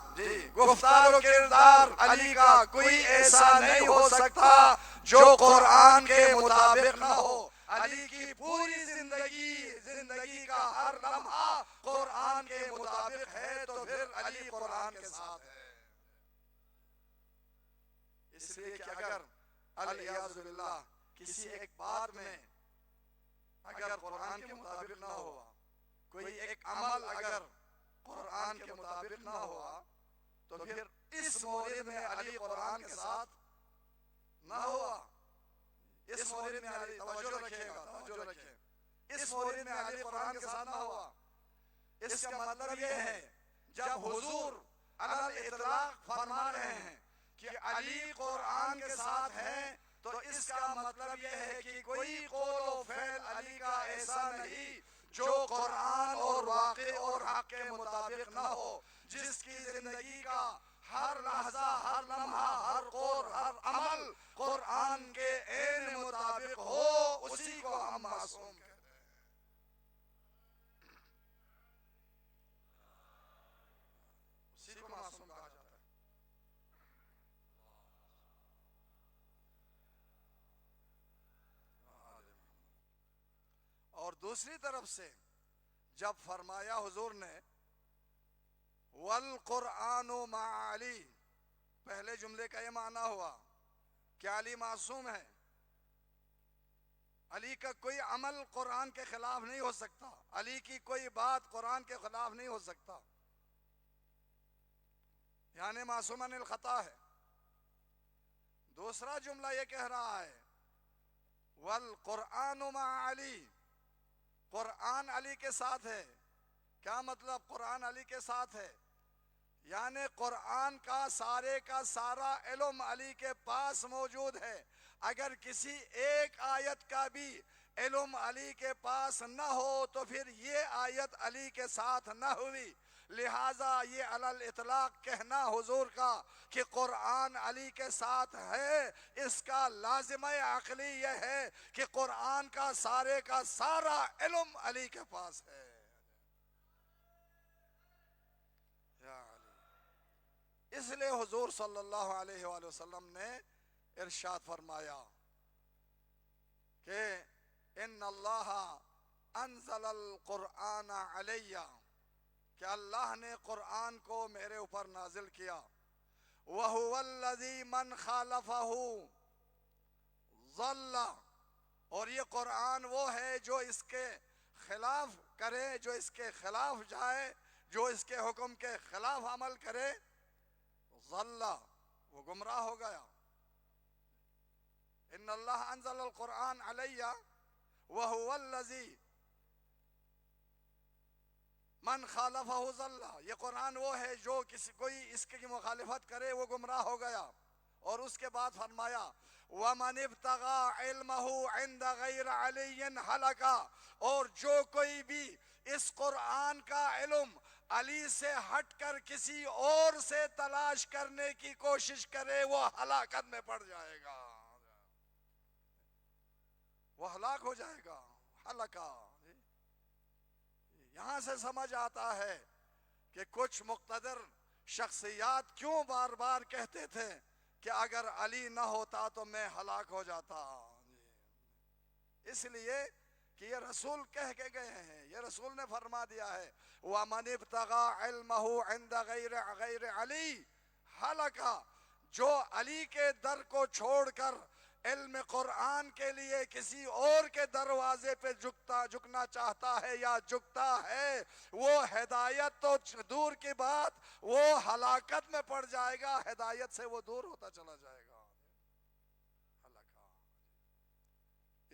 گفتار و کردار علی کا کوئی ایسا نہیں ہو سکتا جو قرآن کے مطابق نہ ہو۔ علی کی پوری زندگی کا ہر لمحہ قرآن کے مطابق ہے، تو پھر علی قرآن کے ساتھ ہے۔ اس لیے کہ اگر الیاذ باللہ کسی ایک بات میں اگر قرآن کے مطابق نہ ہوا، کوئی ایک عمل اگر قرآن کے مطابق نہ ہوا، تو پھر اس مورد میں علی قرآن کے ساتھ نہ ہوا۔ اس مورد میں علی، توجہ رکھے گا، توجہ رکھے، اس مورد میں علی قرآن کے ساتھ نہ ہوا۔ اس کا مطلب یہ ہے جب حضور علی الاطلاق فرما رہے ہیں کہ علی قرآن کے ساتھ ہے، تو اس کا مطلب یہ ہے کہ کوئی قول و فعل علی کا ایسا نہیں جو قرآن اور واقع اور حق کے مطابق نہ ہو۔ جس کی زندگی کا ہر لحظہ، ہر لمحہ، ہر قول، ہر عمل قرآن کے عین مطابق ہو، اسی کو ہم معصوم کہتے ہیں۔ اسی کو معصوم کہا جاتا ہے۔ اور دوسری طرف سے جب فرمایا حضور نے والقرآن مع علی، پہلے جملے کا یہ معنی ہوا کہ علی معصوم ہے، علی کا کوئی عمل قرآن کے خلاف نہیں ہو سکتا، علی کی کوئی بات قرآن کے خلاف نہیں ہو سکتا، یعنی معصوم عن الخطا ہے۔ دوسرا جملہ یہ کہہ رہا ہے والقرآن مع علی، قرآن علی کے ساتھ ہے۔ کیا مطلب قرآن علی کے ساتھ ہے؟ یعنی قرآن کا سارے کا سارا علم علی کے پاس موجود ہے۔ اگر کسی ایک آیت کا بھی علم علی کے پاس نہ ہو تو پھر یہ آیت علی کے ساتھ نہ ہوئی۔ لہٰذا یہ علی الاطلاق کہنا حضور کا کہ قرآن علی کے ساتھ ہے، اس کا لازمہ عقلی یہ ہے کہ قرآن کا سارا علم علی کے پاس ہے۔ اس لیے حضور صلی اللہ علیہ وآلہ وسلم نے ارشاد فرمایا کہ ان اللہ انزل القرآن علی، کہ اللہ نے قرآن کو میرے اوپر نازل کیا۔ وَهُوَ الَّذِي مَنْ خَالَفَهُ ضَلَّ، اور یہ قرآن وہ ہے جو اس کے خلاف کرے، جو اس کے خلاف جائے، جو اس کے حکم کے خلاف عمل کرے، ضل، وہ گمراہ ہو گیا۔ ان اللہ انزل القرآن علی وَهُوَ الَّذِي من خالفہ ضل، یہ قرآن وہ ہے جو کوئی اس کی مخالفت کرے وہ گمراہ ہو گیا۔ اور اس کے بعد فرمایا وَمَنِ ابْتَغَى عِلْمَهُ عِنْدَ غَيْرَ عَلِيٍّ هَلَكَ، اور جو کوئی بھی اس قرآن کا علم علی سے ہٹ کر کسی اور سے تلاش کرنے کی کوشش کرے وہ ہلاکت میں پڑ جائے گا، وہ ہلاک ہو جائے گا۔ ہلاکا، یہاں سے سمجھ آتا ہے کہ کچھ مقتدر شخصیات کیوں بار بار کہتے تھے کہ اگر علی نہ ہوتا تو میں ہلاک ہو جاتا۔ اس لیے کہ یہ رسول کہہ کے گئے ہیں، یہ رسول نے فرما دیا ہے وَمَنِ ابْتَغَى عِلْمَهُ عِنْدَ غَيْرِ عَلِي هَلَكَ، جو علی کے در کو چھوڑ کر علم قرآن کے لیے کسی اور کے دروازے پہ جھکنا چاہتا ہے یا جھکتا ہے، وہ ہدایت تو دور کی بات، وہ ہلاکت میں پڑ جائے گا، ہدایت سے وہ دور ہوتا چلا جائے گا۔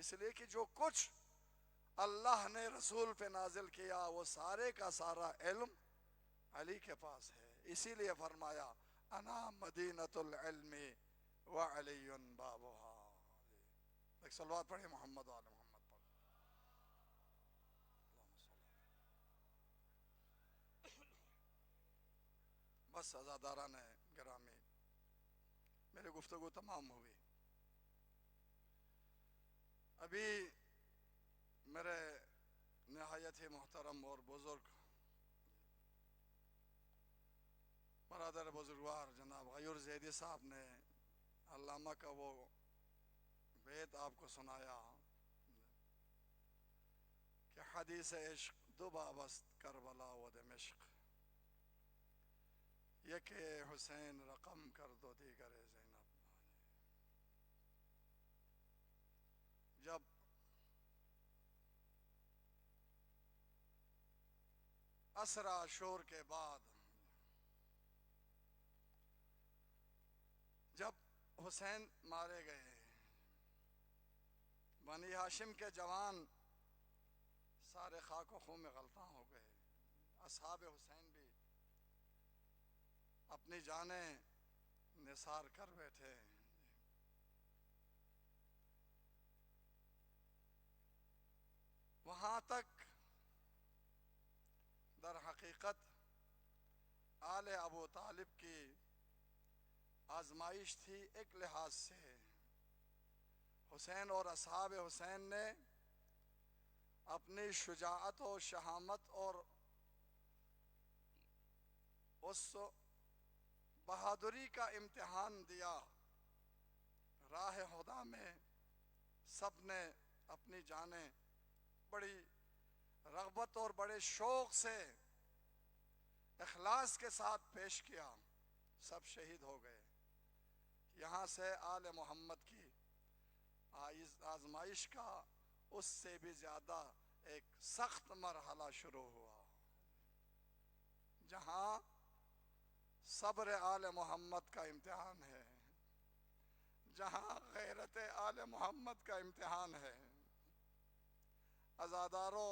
اس لیے کہ جو کچھ اللہ نے رسول پہ نازل کیا وہ سارے کا سارا علم علی کے پاس ہے. اسی لیے فرمایا انا مدینۃ العلم وعلی بابها. ایک صلوات پڑھے محمد و آل محمد پر. بس عزاداران گرامی، میری گفتگو تمام ہوئی. ابھی میرے نہایت ہی محترم اور بزرگ برادر بزرگوار جناب غیور زیدی صاحب نے علامہ کا وہ بیت آپ کو سنایا کہ حدیث عشق دو بابست کربلا و دمشق، یک حسین رقم کر دو دیگر زینب. جب عصر عاشور کے بعد جب حسین مارے گئے، بنی ہاشم کے جوان سارے خاک و خون میں غلطاں ہو گئے. اصحاب حسین بھی اپنی جانیں نثار کر بیٹھے. وہاں تک در حقیقت آل ابو طالب کی آزمائش تھی. ایک لحاظ سے حسین اور اصحاب حسین نے اپنی شجاعت و شہامت اور اس بہادری کا امتحان دیا. راہ خدا میں سب نے اپنی جانیں بڑی رغبت اور بڑے شوق سے اخلاص کے ساتھ پیش کیا. سب شہید ہو گئے. یہاں سے آل محمد کی آزمائش کا اس سے بھی زیادہ ایک سخت مرحلہ شروع ہوا، جہاں صبر آل محمد کا امتحان ہے، جہاں غیرت آل محمد کا امتحان ہے. عزادارو،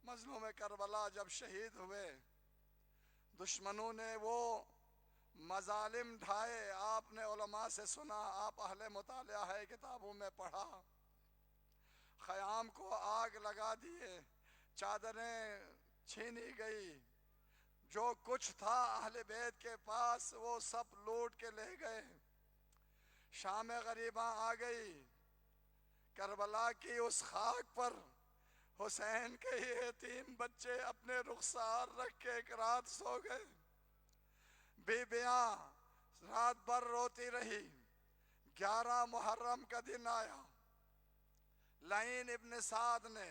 مظلوم کربلا جب شہید ہوئے، دشمنوں نے وہ مظالم ڈھائے. آپ نے علماء سے سنا، آپ اہل مطالعہ ہے، کتابوں میں پڑھا. خیام کو آگ لگا دیے، چادریں چھینی گئی، جو کچھ تھا اہل بیت کے پاس وہ سب لوٹ کے لے گئے. شام غریباں آ گئی. کربلا کی اس خاک پر حسین کے یتیم بچے اپنے رخسار رکھ کے ایک رات سو گئے. بیبیاں رات بھر روتی رہی. 11 محرم کا دن آیا. لعین ابن سعد نے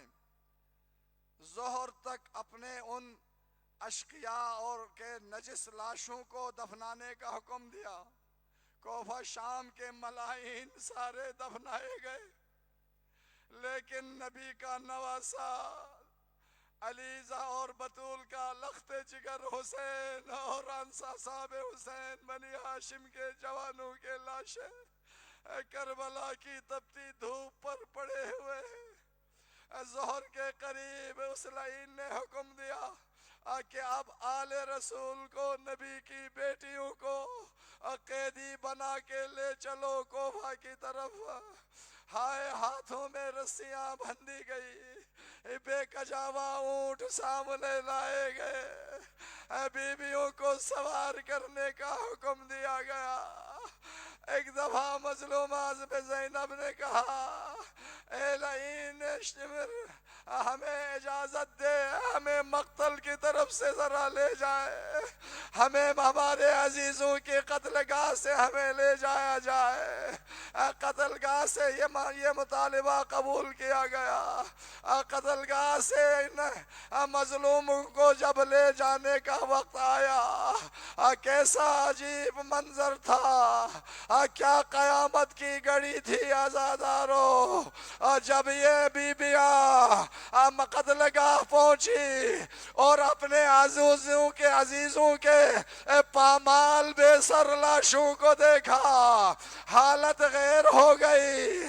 ظہر تک اپنے ان اشقیاء اور کے نجس لاشوں کو دفنانے کا حکم دیا. کوفہ شام کے ملائین سارے دفنائے گئے، لیکن نبی کا نواسا علیزہ اور بطول کا لخت جگر حسین اور انصا صاحب حسین بنی ہاشم کے جوانوں کے لاشیں کربلا کی تپتی دھوپ پر پڑے ہوئے. ظہر کے قریب اس لعین نے حکم دیا کہ اب آل رسول کو، نبی کی بیٹیوں کو قیدی بنا کے لے چلو کوفہ کی طرف. ہائے، ہاتھوں میں رسیاں بندھی گئی، بے کجاوا اونٹ سامنے لائے گئے، بیویوں کو سوار کرنے کا حکم دیا گیا. ایک دفعہ مظلومہ زینب نے کہا، اے لعین اشتمر، ہمیں اجازت دے، ہمیں مقتل کی طرف سے ذرا لے جائے، ہمیں ہمارے عزیزوں کی قتل گاہ سے ہمیں لے جایا جائے. قتل گاہ سے یہ مطالبہ قبول کیا گیا. قتل گاہ سے مظلوموں کو جب لے جانے کا وقت آیا، کیسا عجیب منظر تھا، کیا قیامت کی گھڑی تھی عزادارو. جب یہ بیبیاں قتل گاہ پہنچی اور اپنے عزیزوں کے پامال بے سر لاشوں کو دیکھا، حالت غیر ہو گئی.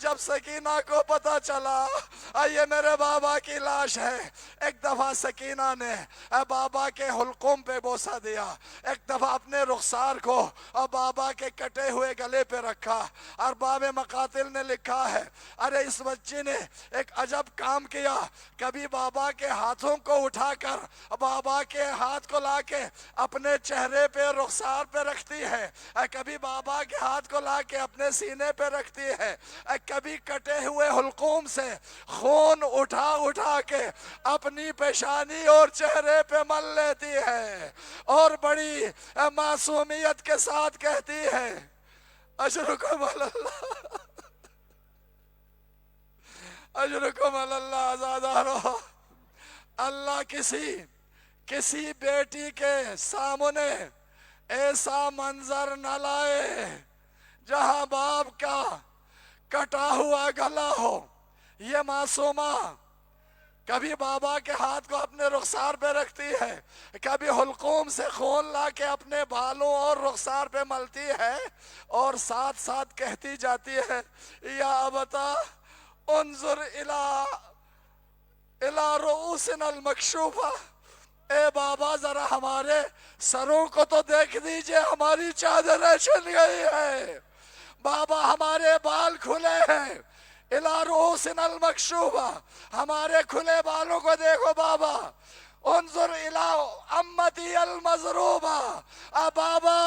جب سکینہ کو پتا چلا یہ میرے بابا کی لاش ہے، ایک دفعہ سکینہ نے بابا کے حلقوم پہ بوسہ دیا، ایک دفعہ اپنے رخسار کو بابا کے کٹے ہوئے گلے پہ رکھا۔ ارباب مقاتل نے لکھا ہے ارے اس بچی نے ایک عجب کام کیا، کبھی بابا کے ہاتھوں کو اٹھا کر بابا کے ہاتھ کو لا کے اپنے چہرے پہ رخسار پہ رکھتی ہے، کبھی بابا کے ہاتھ کو لا کے اپنے سینے پہ رکھتی ہے، کبھی کٹے ہوئے حلقوم سے خون اٹھا اٹھا کے اپنی پیشانی اور چہرے پہ مل لیتی ہے، اور بڑی معصومیت کے ساتھ کہتی ہے اجرکم علی اللہ، اجرکم علی اللہ عزادارو۔ اللہ کسی بیٹی کے سامنے ایسا منظر نہ لائے جہاں باپ کا کٹا ہوا گلا ہو۔ یہ معصومہ کبھی بابا کے ہاتھ کو اپنے رخسار پہ رکھتی ہے، کبھی حلقوم سے خون لا کے اپنے بالوں اور رخسار پہ ملتی ہے، اور ساتھ ساتھ کہتی جاتی ہے یا ابتا انظر الی رؤوسنا المکشوفہ، اے بابا ذرا ہمارے سروں کو تو دیکھ دیجئے، ہماری چادریں چھن گئی ہے، بابا ہمارے بال کھلے ہیں، الی رؤوسنا المکشوفہ، ہمارے کھلے بالوں کو دیکھو بابا، انظر الی امتی المضروبہ، بابا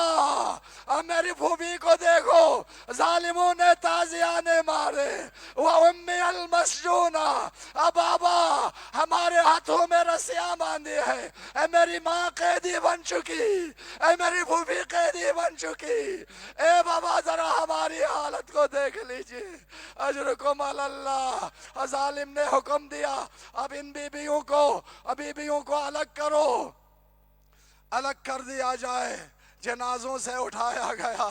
میری پھوپھی کو دیکھو، ظالموں نے تازیانے مارے، وَأُمِّ الْمَسْجُونَ، بابا ہمارے ہاتھوں میں رسیاں باندھی ہے، اے میری ماں قیدی بن چکی، اے میری پھوپھی قیدی بن چکی، اے بابا ذرا ہماری حالت کو دیکھ لیجئے، اجرکم علی اللہ۔ ظالم نے حکم دیا اب ان بیویوں کو الگ کرو، الگ کر دیا جائے، جنازوں سے اٹھایا گیا،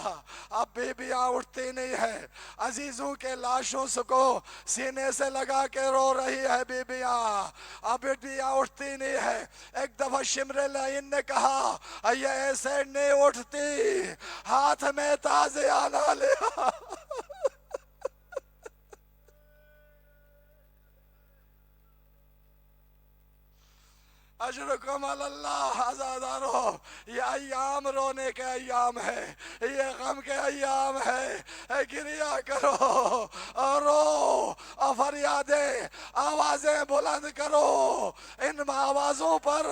اب بیویاں اٹھتی نہیں ہے، عزیزوں کے لاشوں کو سینے سے لگا کے رو رہی ہے بیویاں، اب بیویاں اٹھتی نہیں ہے۔ ایک دفعہ شمر لعین نے کہا یہ ایسے نہیں اٹھتی، ہاتھ میں تازیانہ لیا، اجرکم علی اللہ عزادارو۔ یہ ایام رونے کے ایام ہے، یہ غم کے ایام ہے، گریا کرو، رو، فریادیں، آوازیں بلند کرو، ان آوازوں پر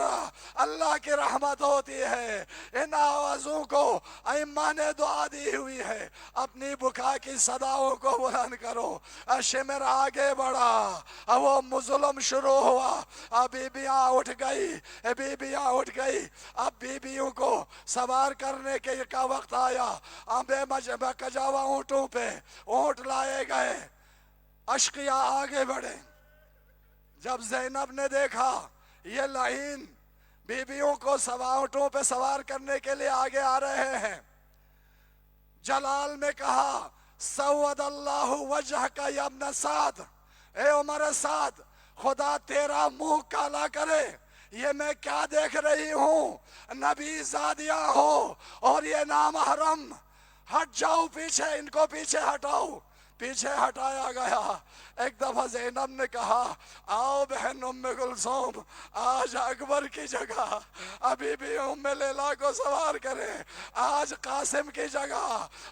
اللہ کی رحمت ہوتی ہے، ان آوازوں کو ائمہ نے دعا دی ہوئی ہے، اپنی بکا کی صداؤں کو بلند کرو۔ شمر آگے بڑھا، وہ ظلم شروع ہوا، بیبیاں اٹھ گئی، اب بیبیوں کو سوار کرنے کے کا وقت آیا، بے کجاوا اونٹوں پہ اونٹ لائے گئے، اشقیاء آگے بڑھے، جب زینب نے دیکھا یہ لعین بیبیوں کو اونٹوں پہ سوار کرنے کے لیے آگے آ رہے ہیں، جلال میں کہا سود اللہ وجہک یا ابن سعد، اے عمر سعد خدا تیرا منہ کالا کرے، یہ میں کیا دیکھ رہی ہوں، نبی زادیاں ہو اور یہ نامحرم، ہٹ جاؤ پیچھے، ان کو پیچھے ہٹاؤ، پیچھے ہٹایا گیا۔ ایک دفعہ زینب نے کہا آؤ بہن ام کلثوم، آج اکبر کی جگہ ابھی بھی ام لیلا کو سوار کرے، آج قاسم کی جگہ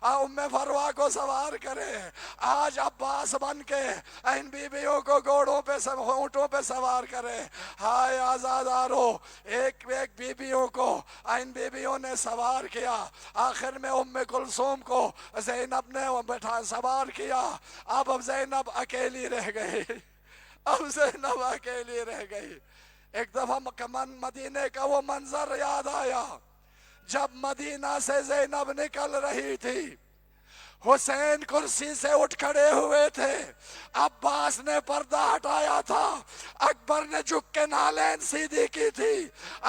ام فروا کو سوار کرے، آج عباس بن کے ان بیویوں کو گھوڑوں پہ اونٹوں پہ سوار کرے۔ ہائے آزادارو، ایک ایک بیویوں کو ان بیویوں نے سوار کیا، آخر میں ام کلثوم کو زینب نے بٹھا سوار کیا، اب زینب اکیلی رہ گئی، اب زینب اکیلی رہ گئی۔ ایک دفعہ مدینے کا وہ منظر یاد آیا، جب مدینہ سے زینب نکل رہی تھی، حسین کرسی سے اٹھ کھڑے ہوئے تھے، عباس نے پردہ ہٹایا تھا، اکبر نے جھک کے نالین سیدھی کی تھی،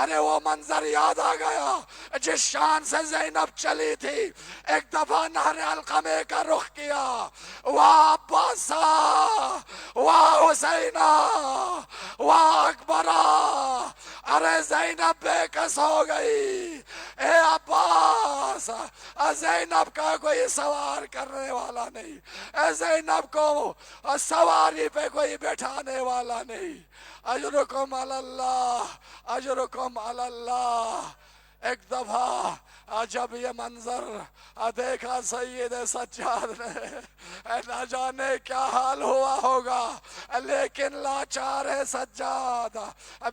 ارے وہ منظر یاد آ گیا جس شان سے زینب چلی تھی۔ ایک دفعہ نہر علقمے کا رخ کیا، واہ عباسا، واہ حسینہ، واہ اکبرہ، ارے زینب بے کس ہو گئی، اے عباس زینب کا کوئی سوار کرنے والا نہیں، اے زینب کو سواری پہ کوئی بیٹھانے والا نہیں، اجرکم علی اللہ، اجرکم علی اللہ۔ ایک دفعہ جب یہ منظر دیکھا سید سجاد نے، نہ جانے کیا حال ہوا ہوگا، لیکن لاچار ہے سجاد،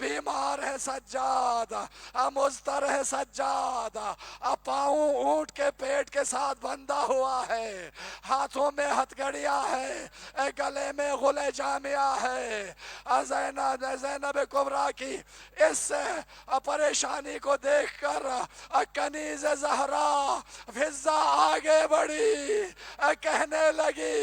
بیمار ہے سجاد، مضطر ہے سجاد، پاؤں اونٹ کے پیٹ کے ساتھ بندھا ہوا ہے، ہاتھوں میں ہتھکڑیاں ہے، گلے میں غلِ جامعہ ہے۔ زینب کبریٰ کی اس پریشانی کو دیکھ کر کنیز زہرا فضہ آگے بڑھی، کہنے لگی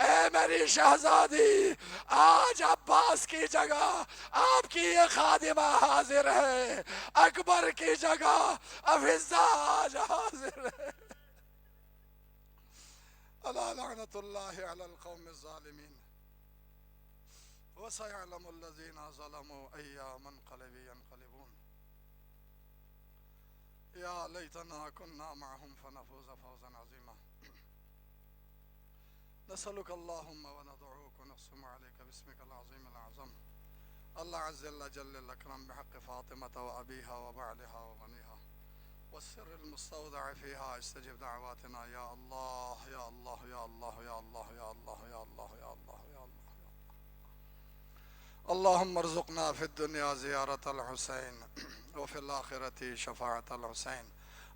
اے میری شہزادی، آج عباس کی جگہ آپ کی یہ خادمہ حاضر ہے، اکبر کی جگہ فضہ آج حاضر ہے۔ الا لعنت اللہ علی القوم الظالمین وسيعلم الذين ظلموا أي منقلب ينقلبون يا ليتنا كنا معهم فنفوز فوزا عظيما نسألك اللهم وندعوك ونقسم عليك باسمك العظيم الأعظم الله عز جل الأكرم بحق فاطمة وأبيها وبعلها وبنيها والسر المستودع فيها استجب دعواتنا يا الله يا الله يا الله يا الله يا الله يا الله يا الله يا الله اللهم ارزقنا في الدنيا زيارة الحسين وفي الآخرة شفاعة الحسين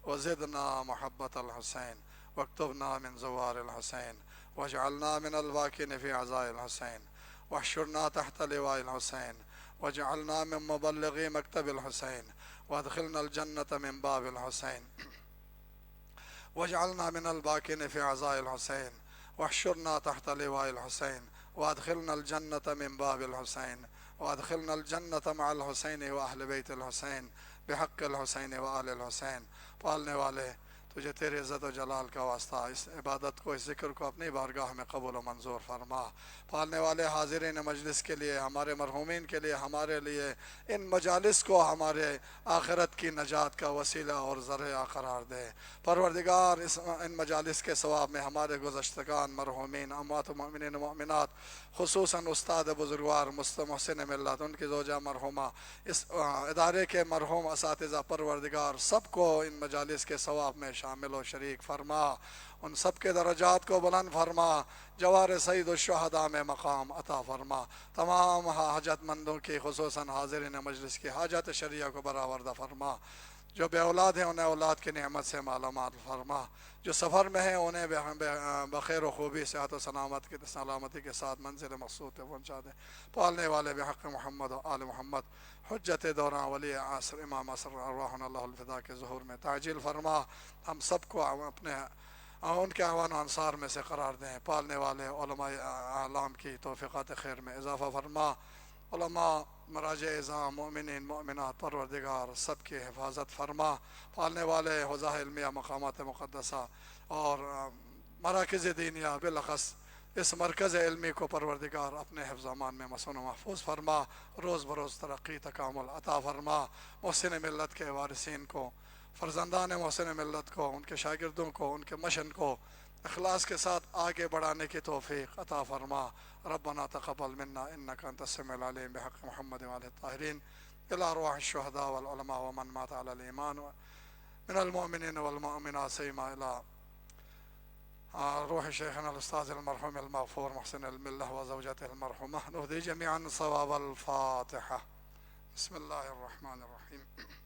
وزدنا محبة الحسين واكتبنا من زوار الحسين واجعلنا من الباكين في عزاء الحسين واحشرنا تحت لواء الحسين واجعلنا من مبلغي مكتب الحسين وادخلنا الجنة من باب الحسين واجعلنا من الباكين في عزاء الحسين واحشرنا تحت لواء الحسين وادخلنا الجنة من باب الحسين وادخلنا الجنة مع الحسين وأهل بيت الحسين بحق الحسين وآل الحسين۔ پالنے والے تجھے تیرے عزت و جلال کا واسطہ اس عبادت کو، اس ذکر کو اپنی بارگاہ میں قبول و منظور فرما۔ پالنے والے حاضرین مجلس کے لیے، ہمارے مرحومین کے لیے، ہمارے لیے ان مجالس کو ہمارے آخرت کی نجات کا وسیلہ اور ذریعہ قرار دے۔ پروردگار ان مجالس کے ثواب میں ہمارے گزشتگان مرحومین اموات و مؤمنین و مؤمنات، خصوصاً استاد بزرگوار محسن ملت، ان کی زوجہ مرحومہ، اس ادارے کے مرحوم اساتذہ، پروردگار سب کو ان مجالس کے ثواب میں شامل و شریک فرما، ان سب کے درجات کو بلند فرما، جوار سید الشہداء میں مقام عطا فرما، تمام حاجت مندوں کی خصوصاً حاضرین مجلس کی حاجت شرعیہ کو برآوردہ فرما، جو بے اولاد ہیں انہیں اولاد کی نعمت سے مالا مال فرما، جو سفر میں ہیں انہیں بخیر و خوبی صحت و سلامتی کے ساتھ منزل مقصود پہ پہنچا دے۔ پالنے والے بحق محمد و آل محمد، حجت دوران ولی عصر امام عصر ارواحنا اللہ الفدا کے ظہور میں تعجیل فرما، ہم سب کو اپنے ان کے اعوان و انصار میں سے قرار دیں۔ پالنے والے علماء اعلام کی توفیقات خیر میں اضافہ فرما، علماء مراجع اعظام مومنین مومنات پروردگار سب کی حفاظت فرما۔ پالنے والے حوزہ علمیہ مقامات مقدسہ اور مراکز دینیہ، بالاخص اس مرکز علمی کو پروردگار اپنے حفظ امان میں مسون و محفوظ فرما، روز بروز ترقی تکامل عطا فرما۔ محسن ملت کے وارثین کو، فرزندان محسن ملت کو، ان کے شاگردوں کو، ان کے مشن کو اخلاص کے ساتھ آگے بڑھانے کی توفیق عطا فرما۔ ربنا تقبل منا انك انت السميع العليم بحق محمد وآله الطاهرين الى ارواح الشهداء والعلماء ومن مات على الايمان من المؤمنين والمؤمنات، سيما الى روح شيخنا الاستاذ المرحوم المغفور محسن الملة وزوجته المرحومة، نهدي جميعا صواب الفاتحة۔ بسم الله الرحمن الرحيم۔